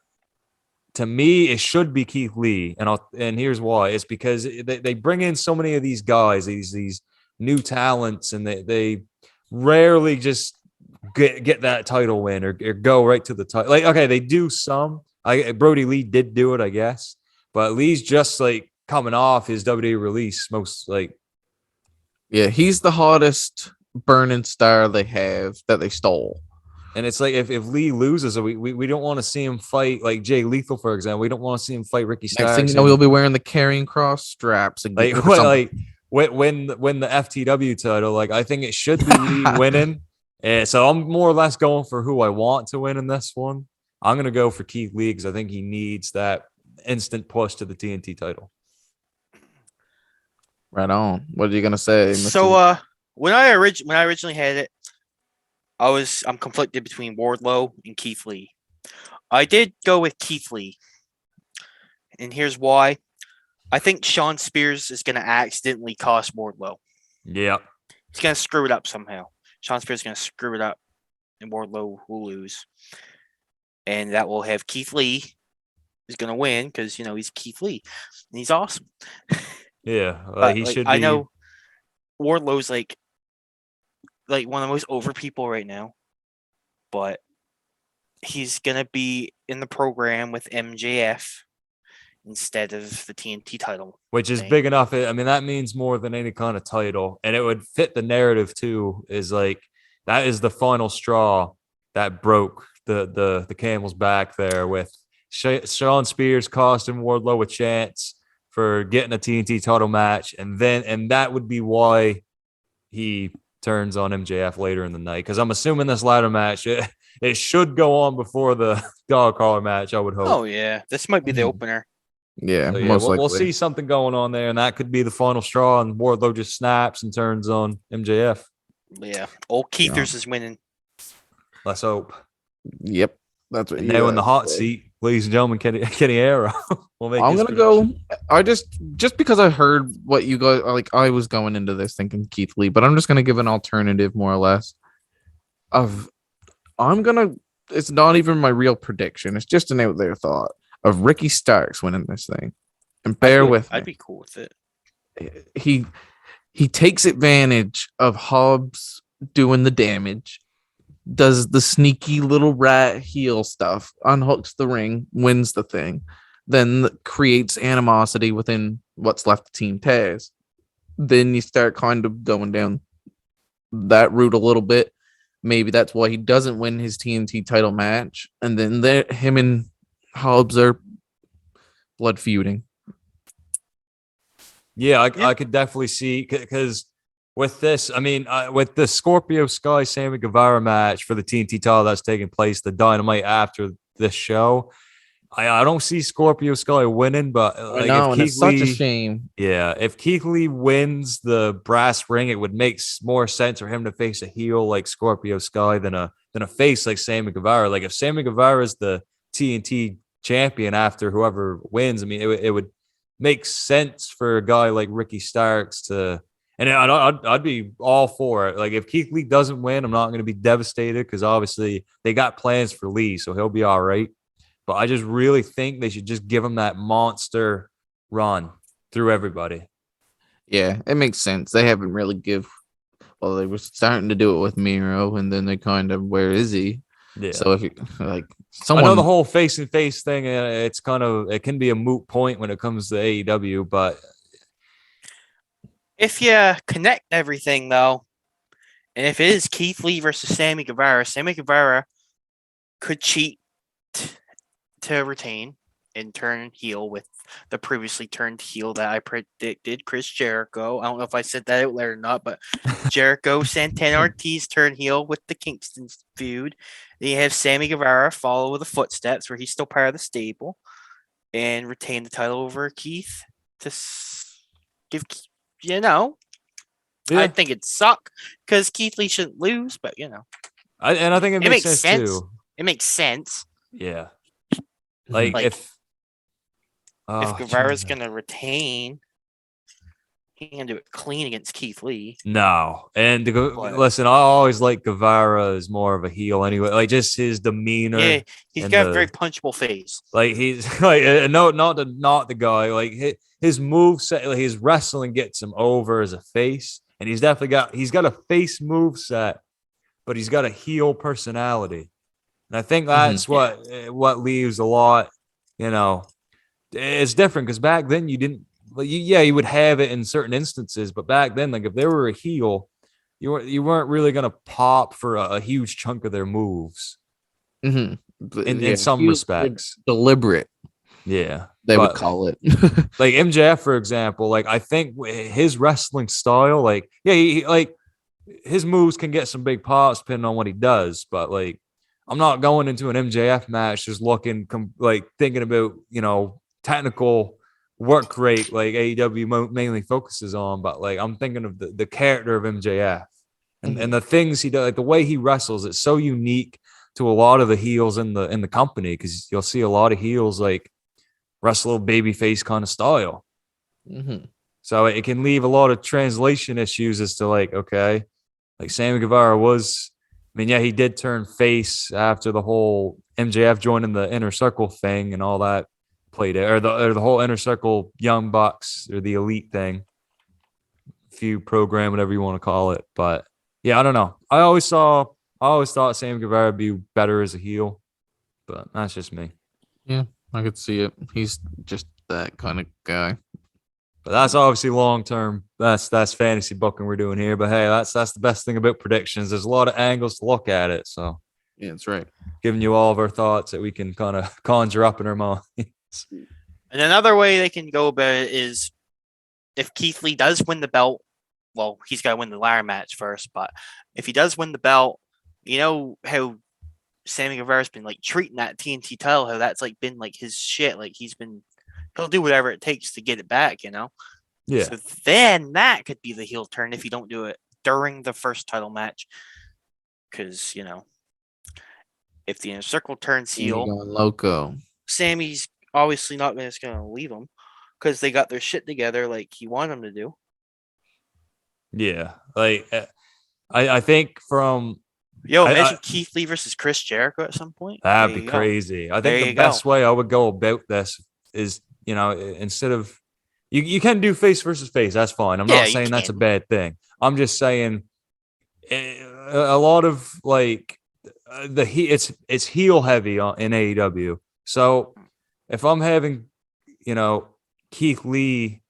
to me, it should be Keith Lee, and here's why: it's because they bring in so many of these guys, these new talents, and they rarely just get that title win or go right to the title. Like, okay, they do some. Brody Lee did do it, I guess, but Lee's just like coming off his WWE release, most like. Yeah, he's the hottest burning star they have that they stole. And it's like if Lee loses, we don't want to see him fight like Jay Lethal, for example. We don't want to see him fight Ricky Starks. Next thing you know, he'll be wearing the carrying cross straps again. like when the FTW title. Like I think it should be Lee winning. So I'm more or less going for who I want to win in this one. I'm gonna go for Keith Lee because I think he needs that instant push to the TNT title. Right on. What are you gonna say? So when I originally had it, I'm conflicted between Wardlow and Keith Lee. I did go with Keith Lee, and here's why. I think Sean Spears is going to accidentally cost Wardlow. Yeah, he's going to screw it up somehow. Sean Spears is going to screw it up, and Wardlow will lose, and that will have Keith Lee is going to win because he's Keith Lee, and he's awesome. yeah, he should. I know Wardlow's like one of the most over people right now, but he's gonna be in the program with MJF instead of the TNT title, which is big enough. I mean, that means more than any kind of title, and it would fit the narrative too. Is like that is the final straw that broke the camel's back there with Sean Spears costing Wardlow a chance for getting a TNT title match, and that would be why he turns on MJF later in the night, because I'm assuming this ladder match it should go on before the dog collar match. I would hope. Oh yeah, this might be the opener. Yeah, So, yeah, most likely. We'll see something going on there, and that could be the final straw. And Wardlow just snaps and turns on MJF. Yeah, old Keithers is winning. Let's hope. Yep, that's what. And now in the hot seat, ladies and gentlemen, Kenny Arrow. I'm gonna go. I just because I heard what you guys like. I was going into this thinking Keith Lee, but I'm just gonna give an alternative, more or less. It's not even my real prediction. It's just an out there thought of Ricky Starks winning this thing. And bear with me. I'd be cool with it. He takes advantage of Hobbs doing the damage, does the sneaky little rat heel stuff, unhooks the ring, wins the thing, then creates animosity within what's left of Team Taz. Then you start kind of going down that route a little bit. Maybe that's why he doesn't win his TNT title match. And then him and Hobbs are blood feuding. Yeah, I could definitely see, because with this, I mean, with the Scorpio Sky Sammy Guevara match for the TNT title that's taking place, the Dynamite after this show, I don't see Scorpio Sky winning, but I know, and it's such a shame. Yeah, if Keith Lee wins the brass ring, it would make more sense for him to face a heel like Scorpio Sky than a face like Sammy Guevara. Like if Sammy Guevara is the TNT champion after whoever wins, I mean, it would make sense for a guy like Ricky Starks to. And I'd be all for it. Like if Keith Lee doesn't win, I'm not going to be devastated because obviously they got plans for Lee, so he'll be all right. But I just really think they should just give him that monster run through everybody. Yeah, it makes sense. They haven't really they were starting to do it with Miro, and then they kind of, where is he? Yeah. So if you like I know the whole face-to-face thing, it can be a moot point when it comes to AEW, but if you connect everything though, and if it is Keith Lee versus Sammy Guevara could cheat to retain and turn heel with the previously turned heel that I predicted, Chris Jericho. I don't know if I said that out loud or not, but Jericho, Santana Ortiz turn heel with the Kingston feud. Then you have Sammy Guevara follow the footsteps where he's still part of the stable and retain the title over Keith to give, Yeah. I think it'd suck because Keith Lee shouldn't lose, but I think it makes sense too. It makes sense. Yeah. Like, if Guevara's gonna retain, he can do it clean against Keith Lee. No, and listen, I always like Guevara as more of a heel anyway. Like just his demeanor. Yeah, he's got a very punchable face. Like he's like not the guy. Like his moveset, like his wrestling gets him over as a face, and he's got a face moveset, but he's got a heel personality, and I think that's what leaves a lot. It's different because back then you didn't. Well, you would have it in certain instances, but back then, like if they were a heel, you weren't really gonna pop for a huge chunk of their moves. In some respects, deliberate. Yeah, they would call it. Like MJF, for example. Like I think his wrestling style, like he like his moves can get some big pops depending on what he does. But like I'm not going into an MJF match just thinking about technical work rate like AEW mainly focuses on, but like I'm thinking of the character of MJF and the things he does, like the way he wrestles. It's so unique to a lot of the heels in the company because you'll see a lot of heels like wrestle babyface kind of style. So it can leave a lot of translation issues as to like, okay, like Sammy Guevara he did turn face after the whole MJF joining the Inner Circle thing and all that played it, or the whole Inner Circle Young Bucks or the Elite thing, feud program, whatever you want to call it. But yeah, I don't know. I always thought Sam Guevara would be better as a heel, but that's just me. Yeah, I could see it. He's just that kind of guy. But that's obviously long term. That's fantasy booking we're doing here. But hey, that's the best thing about predictions. There's a lot of angles to look at it. So yeah, that's right. Giving you all of our thoughts that we can kind of conjure up in our mind. And another way they can go about it is if Keith Lee does win the belt, well, he's got to win the ladder match first, but if he does win the belt, you know how Sammy Guevara's been like treating that TNT title, how that's like been like his shit. Like he'll do whatever it takes to get it back, Yeah. So then that could be the heel turn if you don't do it during the first title match. Because, if the Inner Circle turns heel, loco. Sammy's obviously not just going to leave him because they got their shit together like he wanted them to do. Yeah. Like, I think imagine Keith Lee versus Chris Jericho at some point. That'd be crazy. I think the best way I would go about this is, instead of you can do face versus face. That's fine. I'm not saying that's a bad thing. I'm just saying a lot of like it's heel heavy in AEW. So if I'm having, Keith Lee,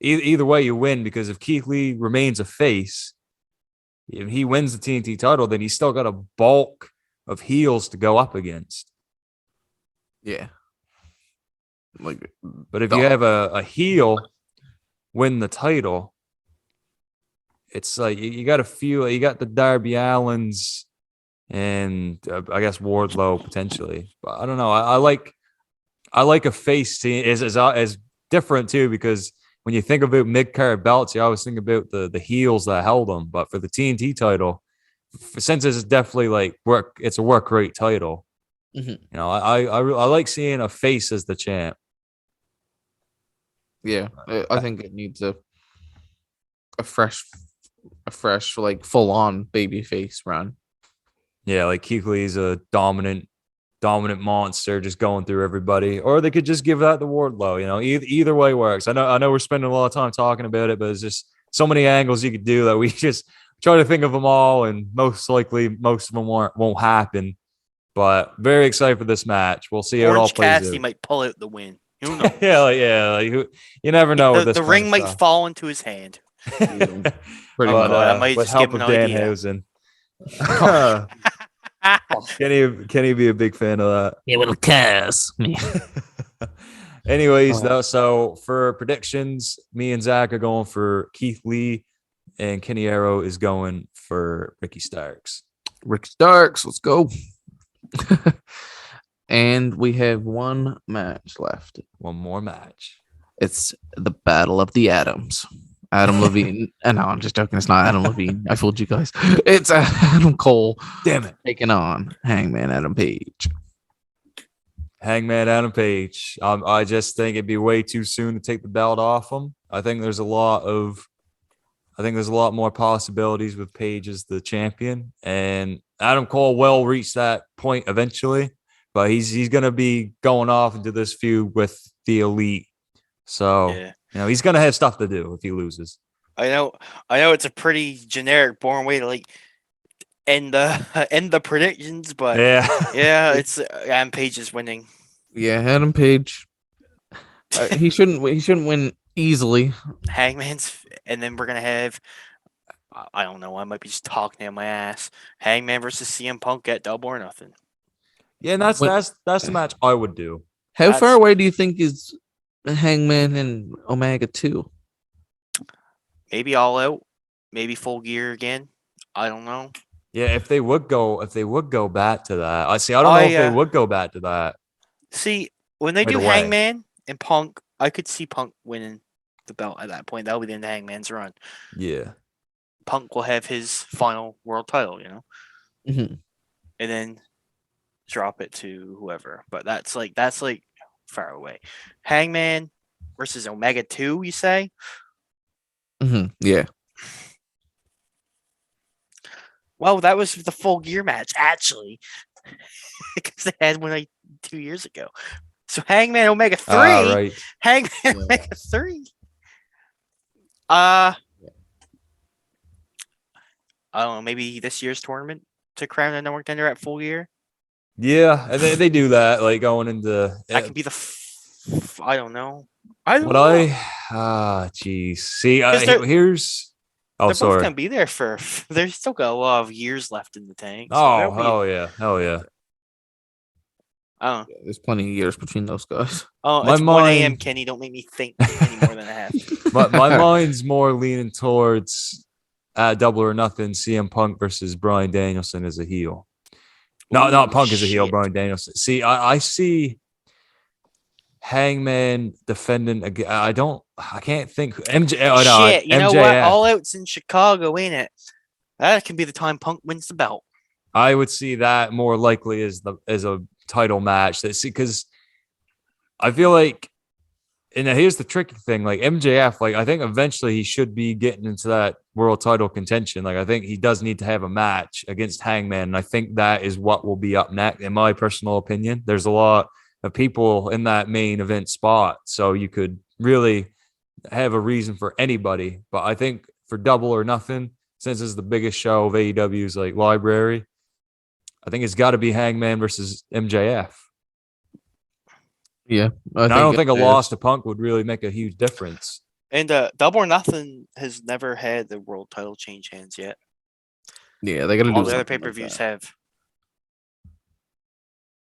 either way you win, because if Keith Lee remains a face, if he wins the TNT title, then he's still got a bulk of heels to go up against. Yeah. But if you have a heel win the title, it's like you got to feel you got the Darby Allins and I guess Wardlow potentially, but I don't know. I like a face team is different too, because when you think about mid-card belts, you always think about the heels that held them. But for the TNT title, since it's definitely like it's a work rate title. Mm-hmm. I like seeing a face as the champ. Yeah, I think it needs a fresh like full on baby face run. Yeah, like Keith Lee's a dominant monster just going through everybody, or they could just give that to Wardlow. Either way works. I know we're spending a lot of time talking about it, but it's just so many angles you could do that we just try to think of them all, and most likely most of them won't happen. But very excited for this match. We'll see how it all plays out. Cassidy might pull out the win. Who knows? You never know. The ring might fall into his hand. Pretty much. I might With just help give him of an idea. Danhausen. Kenny be a big fan of that. Yeah, with a curse. Anyways, though, so for predictions, me and Zach are going for Keith Lee, and Kenny Arrow is going for Ricky Starks. Rick Starks, let's go. And we have one match left. One more match. It's the Battle of the Atoms. Adam Levine. No, I'm just joking. It's not Adam Levine. I fooled you guys. It's Adam Cole. Damn it. Taking on Hangman Adam Page. Hangman Adam Page. I just think it'd be way too soon to take the belt off him. I think there's a lot more possibilities with Page as the champion, and Adam Cole will reach that point eventually, but he's gonna be going off into this feud with the Elite. So he's gonna have stuff to do if he loses. I know it's a pretty generic, boring way to like end the predictions, but yeah, it's Adam Page is winning. Yeah, Adam Page. He shouldn't win easily. Hangman's, and then we're gonna have, I don't know, I might be just talking out my ass. Hangman versus CM Punk at Double or Nothing. Yeah, and that's the match I would do. How far away do you think is Hangman and Omega 2? Maybe All Out, maybe Full Gear again. I don't know. Yeah, if they would go back to that. I don't know if they would go back to that. See, when they do Hangman and Punk, I could see Punk winning the belt at that point. That'll be the end of Hangman's run. Yeah. Punk will have his final world title, Mm-hmm. and then drop it to whoever. But that's like far away. Hangman versus Omega 2, you say? Mm-hmm. Yeah. Well, that was the Full Gear match, actually, because they had one like 2 years ago. So Hangman Omega 3, right. Hangman Omega 3. I don't know, maybe this year's tournament to crown a number contender at Full Gear. Yeah, and they do that, like going into That could be the. I don't know. Geez. See, here's. Oh, they're sorry. both gonna be there for. There's still got a lot of years left in the tank. So hell yeah. Yeah, there's plenty of years between those guys. Oh, it's 1 a.m. Kenny. Don't make me think any more than I have. My mind's more leaning towards Double or Nothing. CM Punk versus Bryan Danielson as a heel. No, not Punk as a heel. Bryan Danielson. See, I see Hangman defending again. I can't think. MJ. Oh, no, shit. You know what? All Out's in Chicago, ain't it? That can be the time Punk wins the belt. I would see that more likely as a title match. Because I feel like, and here's the tricky thing, like MJF, like I think eventually he should be getting into that world title contention. Like I think he does need to have a match against Hangman, and I think that is what will be up next, in my personal opinion. There's a lot of people in that main event spot, so you could really have a reason for anybody. But I think for Double or Nothing, since it's the biggest show of AEW's like library, I think it's got to be Hangman versus MJF. Yeah, I don't think a loss to Punk would really make a huge difference. And Double or Nothing has never had the world title change hands yet. Yeah, they got to do all the other pay-per-views have.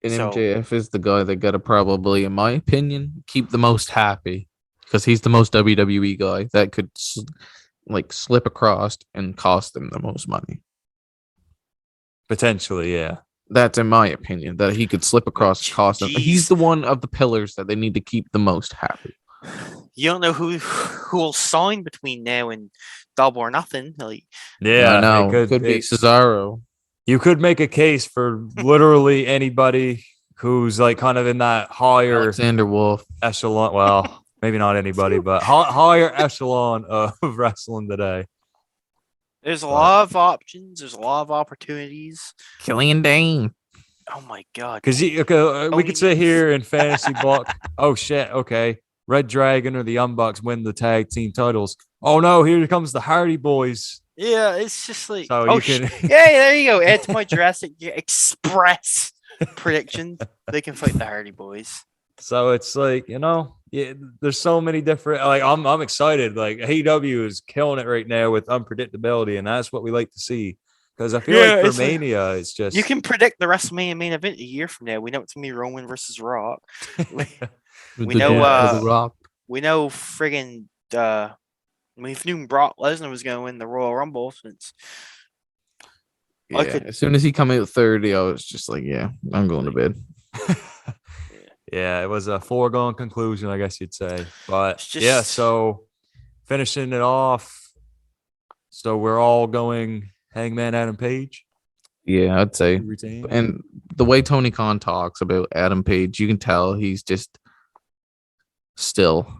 And MJF is the guy that got to probably, in my opinion, keep the most happy because he's the most WWE guy that could slip across and cost them the most money. Potentially, yeah. That's in my opinion, that he could slip across and cost them. He's the one of the pillars that they need to keep the most happy. You don't know who will sign between now and Double or Nothing. Yeah, I know. Could be Cesaro. You could make a case for literally anybody who's like kind of in that higher Alexander Wolf echelon. Well, maybe not anybody, but higher echelon of wrestling today. There's a lot of options. There's a lot of opportunities. Killian Dane. Oh my god! Because we could sit here in fantasy book. Oh shit! Okay, Red Dragon or the Young Bucks win the tag team titles. Oh no! Here comes the Hardy Boys. Yeah, it's just like so yeah, there you go. Add to my Jurassic Express prediction. They can fight the Hardy Boys. So it's like, there's so many different. Like I'm excited. Like AEW is killing it right now with unpredictability, and that's what we like to see. Because I feel Yeah, like it's for like- Mania, it's just You can predict the WrestleMania main event a year from now. We know it's gonna be Roman versus Rock. We The know, Duke of the Rock. we know friggin' we knew Brock Lesnar was gonna win the Royal Rumble since Yeah. I could As soon as he come out 30, I was just like, yeah, I'm going to bed. yeah, it was a foregone conclusion, I guess you'd say. But It's yeah, just- so finishing it off. So we're all going Hangman Adam Page. Yeah, I'd say. to retain. And the way Tony Khan talks about Adam Page, you can tell he's just still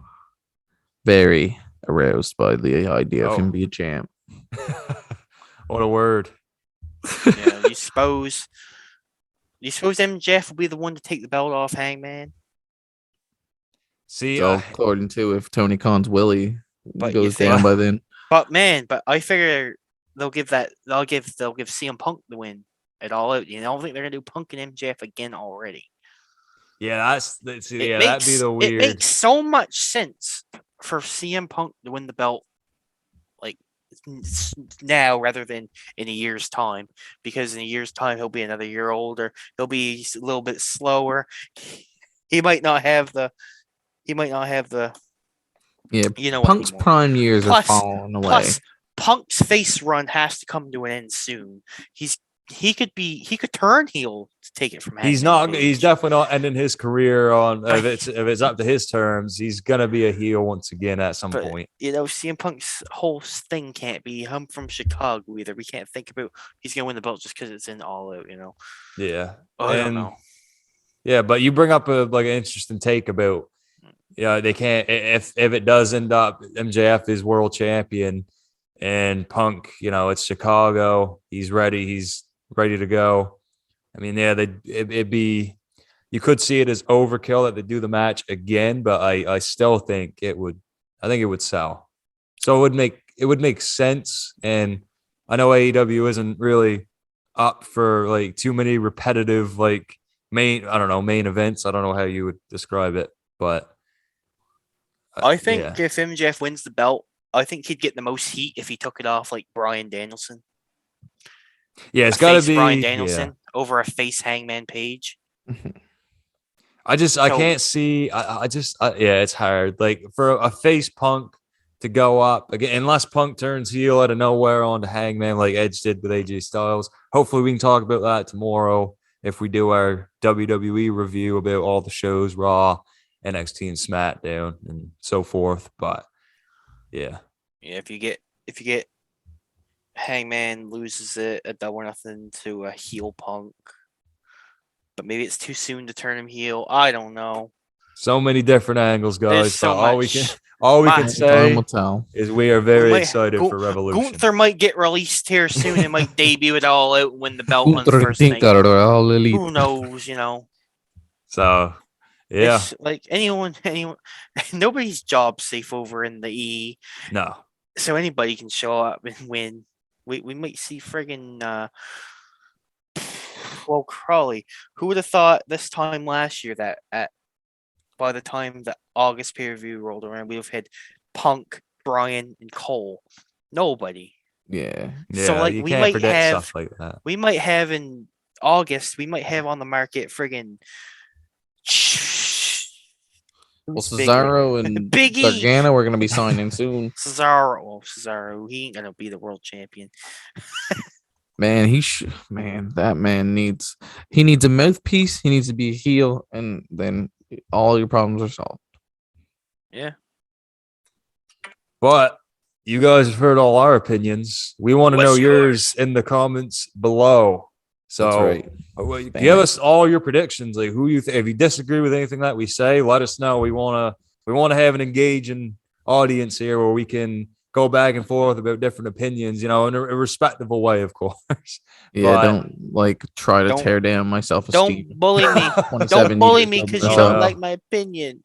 very aroused by the idea of him Oh. being champ. What a word. yeah, you suppose MJF will be the one to take the belt off Hangman? See, So according to if Tony Khan's Willie But you goes think- down by then. But I figure they'll give CM Punk the win at All Out. You know, I don't think they're gonna do Punk and MJF again already. yeah, that'd be the It weird. makes so much sense for CM Punk to win the belt like now rather than in a year's time, because in a year's time he'll be another year older. He'll be a little bit slower. He might not have the. Yeah, You know what Punk's anymore. prime years Plus- are falling away. Plus, Punk's face run has to come to an end soon. He could turn heel to take it from He's Hangman not. He's Page. definitely not ending his career on. If it's up to his terms, he's gonna be a heel once again at some But, point. You know, CM Punk's whole thing can't be I'm from Chicago either. We can't think about he's gonna win the belt just because it's in All Out. You know, Yeah, I don't And- know. yeah. But you bring up an interesting take about. Yeah, they can't. If it does end up MJF is world champion, and Punk, it's Chicago. He's ready. He's ready to go. I mean, yeah, it'd be. You could see it as overkill that they do the match again, but I still think it would. I think it would sell. So it would make sense. And I know AEW isn't really up for like too many repetitive main events. I don't know how you would describe it, but. I think yeah. if MJF wins the belt, I think he'd get the most heat if he took it off like Bryan Danielson. Yeah, it's A got to face be Bryan yeah. Danielson over a face Hangman Page. I So- can't see. Yeah, it's hard. Like for a face Punk to go up again, unless Punk turns heel out of nowhere onto Hangman like Edge did with AJ Styles. Hopefully, we can talk about that tomorrow if we do our WWE review about all the shows, Raw, NXT, and SmackDown, and so forth. But yeah, Yeah, if you get Hangman loses it a double or nothing to a heel Punk, but maybe it's too soon to turn him heel. I don't know. so many different angles, There's guys. so But all we much. can Time say will tell. is we are very might- excited for Revolution. Gunther might get released here soon. It might debut it all out and win the belt on the Gunther first night. Tinker, all elite. Who knows? You know. So yeah, It's like anyone, nobody's job safe over in the E, no. so anybody can show up and win. We might see friggin' well, Crawley. Who would have thought this time last year that by the time the August pay per view rolled around, we would have had Punk, Bryan, and Cole. Nobody. Yeah. Yeah, So, like, you we can't might predict have- stuff like that. We might have in August. We might have on the market friggin' Well, who's bigger? Cesaro and Big E. Gargano are going to be signing soon. Cesaro, he ain't gonna be the world champion. Man, that man needs a mouthpiece. He needs to be a heel, and then all your problems are solved. Yeah. But you guys have heard all our opinions. We want to know What's yours in the comments below. So That's right. give us all your predictions. Like who you if you disagree with anything that we say, let us know. We want to have an engaging audience here where we can go back and forth about different opinions, in a respectable way, of course. Yeah, But- don't try to Don't- tear down my self-esteem. Don't bully me. 27 Don't bully years me of because the you show. don't like my opinion.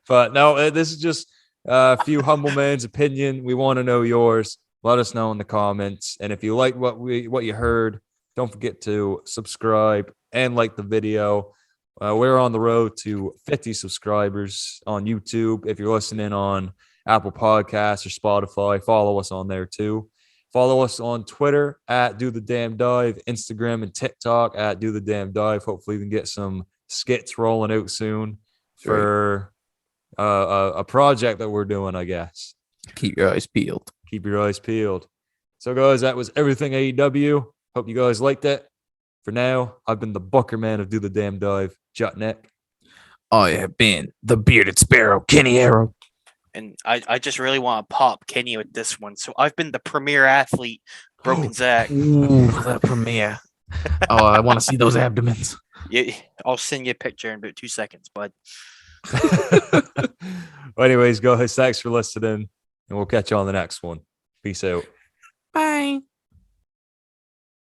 But no, this is just a few humble man's opinion. We want to know yours. Let us know in the comments. And if you like what you heard, don't forget to subscribe and like the video. We're on the road to 50 subscribers on YouTube. If you're listening on Apple Podcasts or Spotify, follow us on there too. Follow us on Twitter at Do the Damn Dive, Instagram and TikTok at Do the Damn Dive. Hopefully, we can get some skits rolling out soon for a project that we're doing, I guess. Keep your eyes peeled. Keep your eyes peeled. So, guys, that was everything AEW. Hope you guys liked it. For now, I've been the Bucker Man of Do the Damn Dive, Jut Nick. I have been the bearded sparrow, Kenny Arrow. And I just really want to pop Kenny with this one. So I've been the premier athlete, Broken Zach. Ooh, that premiere. Oh, I want to see those abdomens. Yeah, I'll send you a picture in about 2 seconds, bud. Well, anyways, guys, thanks for listening, and we'll catch you on the next one. Peace out. Bye.